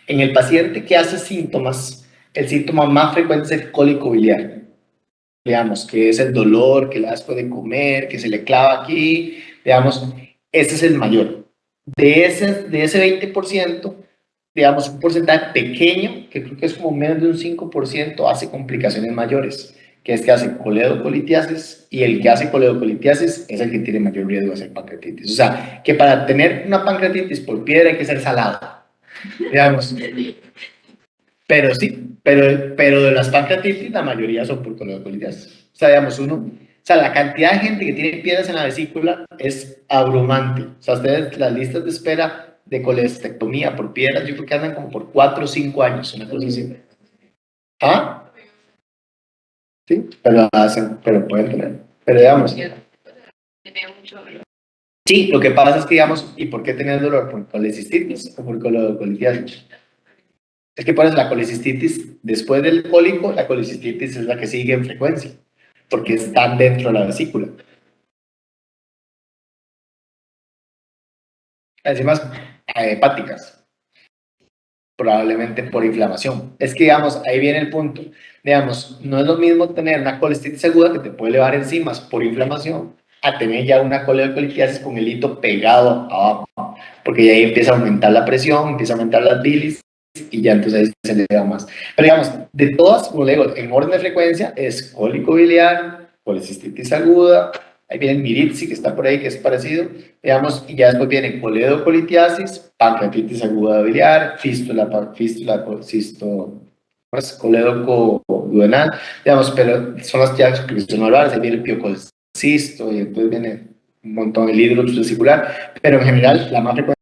En el paciente que hace síntomas, el síntoma más frecuente es el cólico biliar. Digamos, que es el dolor, que el asco de comer, que se le clava aquí, digamos, ese es el mayor. De ese 20%, digamos, un porcentaje pequeño, que creo que es como menos de un 5%, hace complicaciones mayores, que es que hace coledocolitiasis, y el que hace coledocolitiasis es el que tiene mayor riesgo de hacer pancreatitis. O sea, que para tener una pancreatitis por piedra hay que ser salado, digamos. Pero sí, pero de las pancreatitis la mayoría son por coledocolitiasis. O sea, digamos, la cantidad de gente que tiene piedras en la vesícula es abrumante. O sea, ustedes, las listas de espera de colestectomía por piedras, yo creo que andan como por 4 o 5 años, una cosa así. ¿Ah? Sí, pero hacen, pero pueden tener. Pero digamos, sí, lo que pasa es que, digamos, ¿y por qué tener dolor? ¿Por colecistitis o por coledocolitiasis? Es que pones la colecistitis después del cólico, la colecistitis es la que sigue en frecuencia, porque están dentro de la vesícula. Además, hepáticas, probablemente por inflamación. Es que, digamos, ahí viene el punto. Digamos, no es lo mismo tener una colestitis aguda que te puede elevar enzimas por inflamación a tener ya una coledocolitiasis con el hito pegado abajo, porque ya ahí empieza a aumentar la presión, empieza a aumentar las bilis y ya entonces ahí se eleva más. Pero digamos, de todas, como le digo, en orden de frecuencia es cólico biliar, colecistitis aguda, ahí viene el miritzi que está por ahí, que es parecido, digamos, y ya después viene coledocolitiasis, pancreatitis aguda biliar, cisto, pues, coledocoduodenal, digamos, pero son las ya que son malvadas, ahí viene el piocolcisto y entonces viene un montón, el hidrox vesicular, pero en general la más frecuente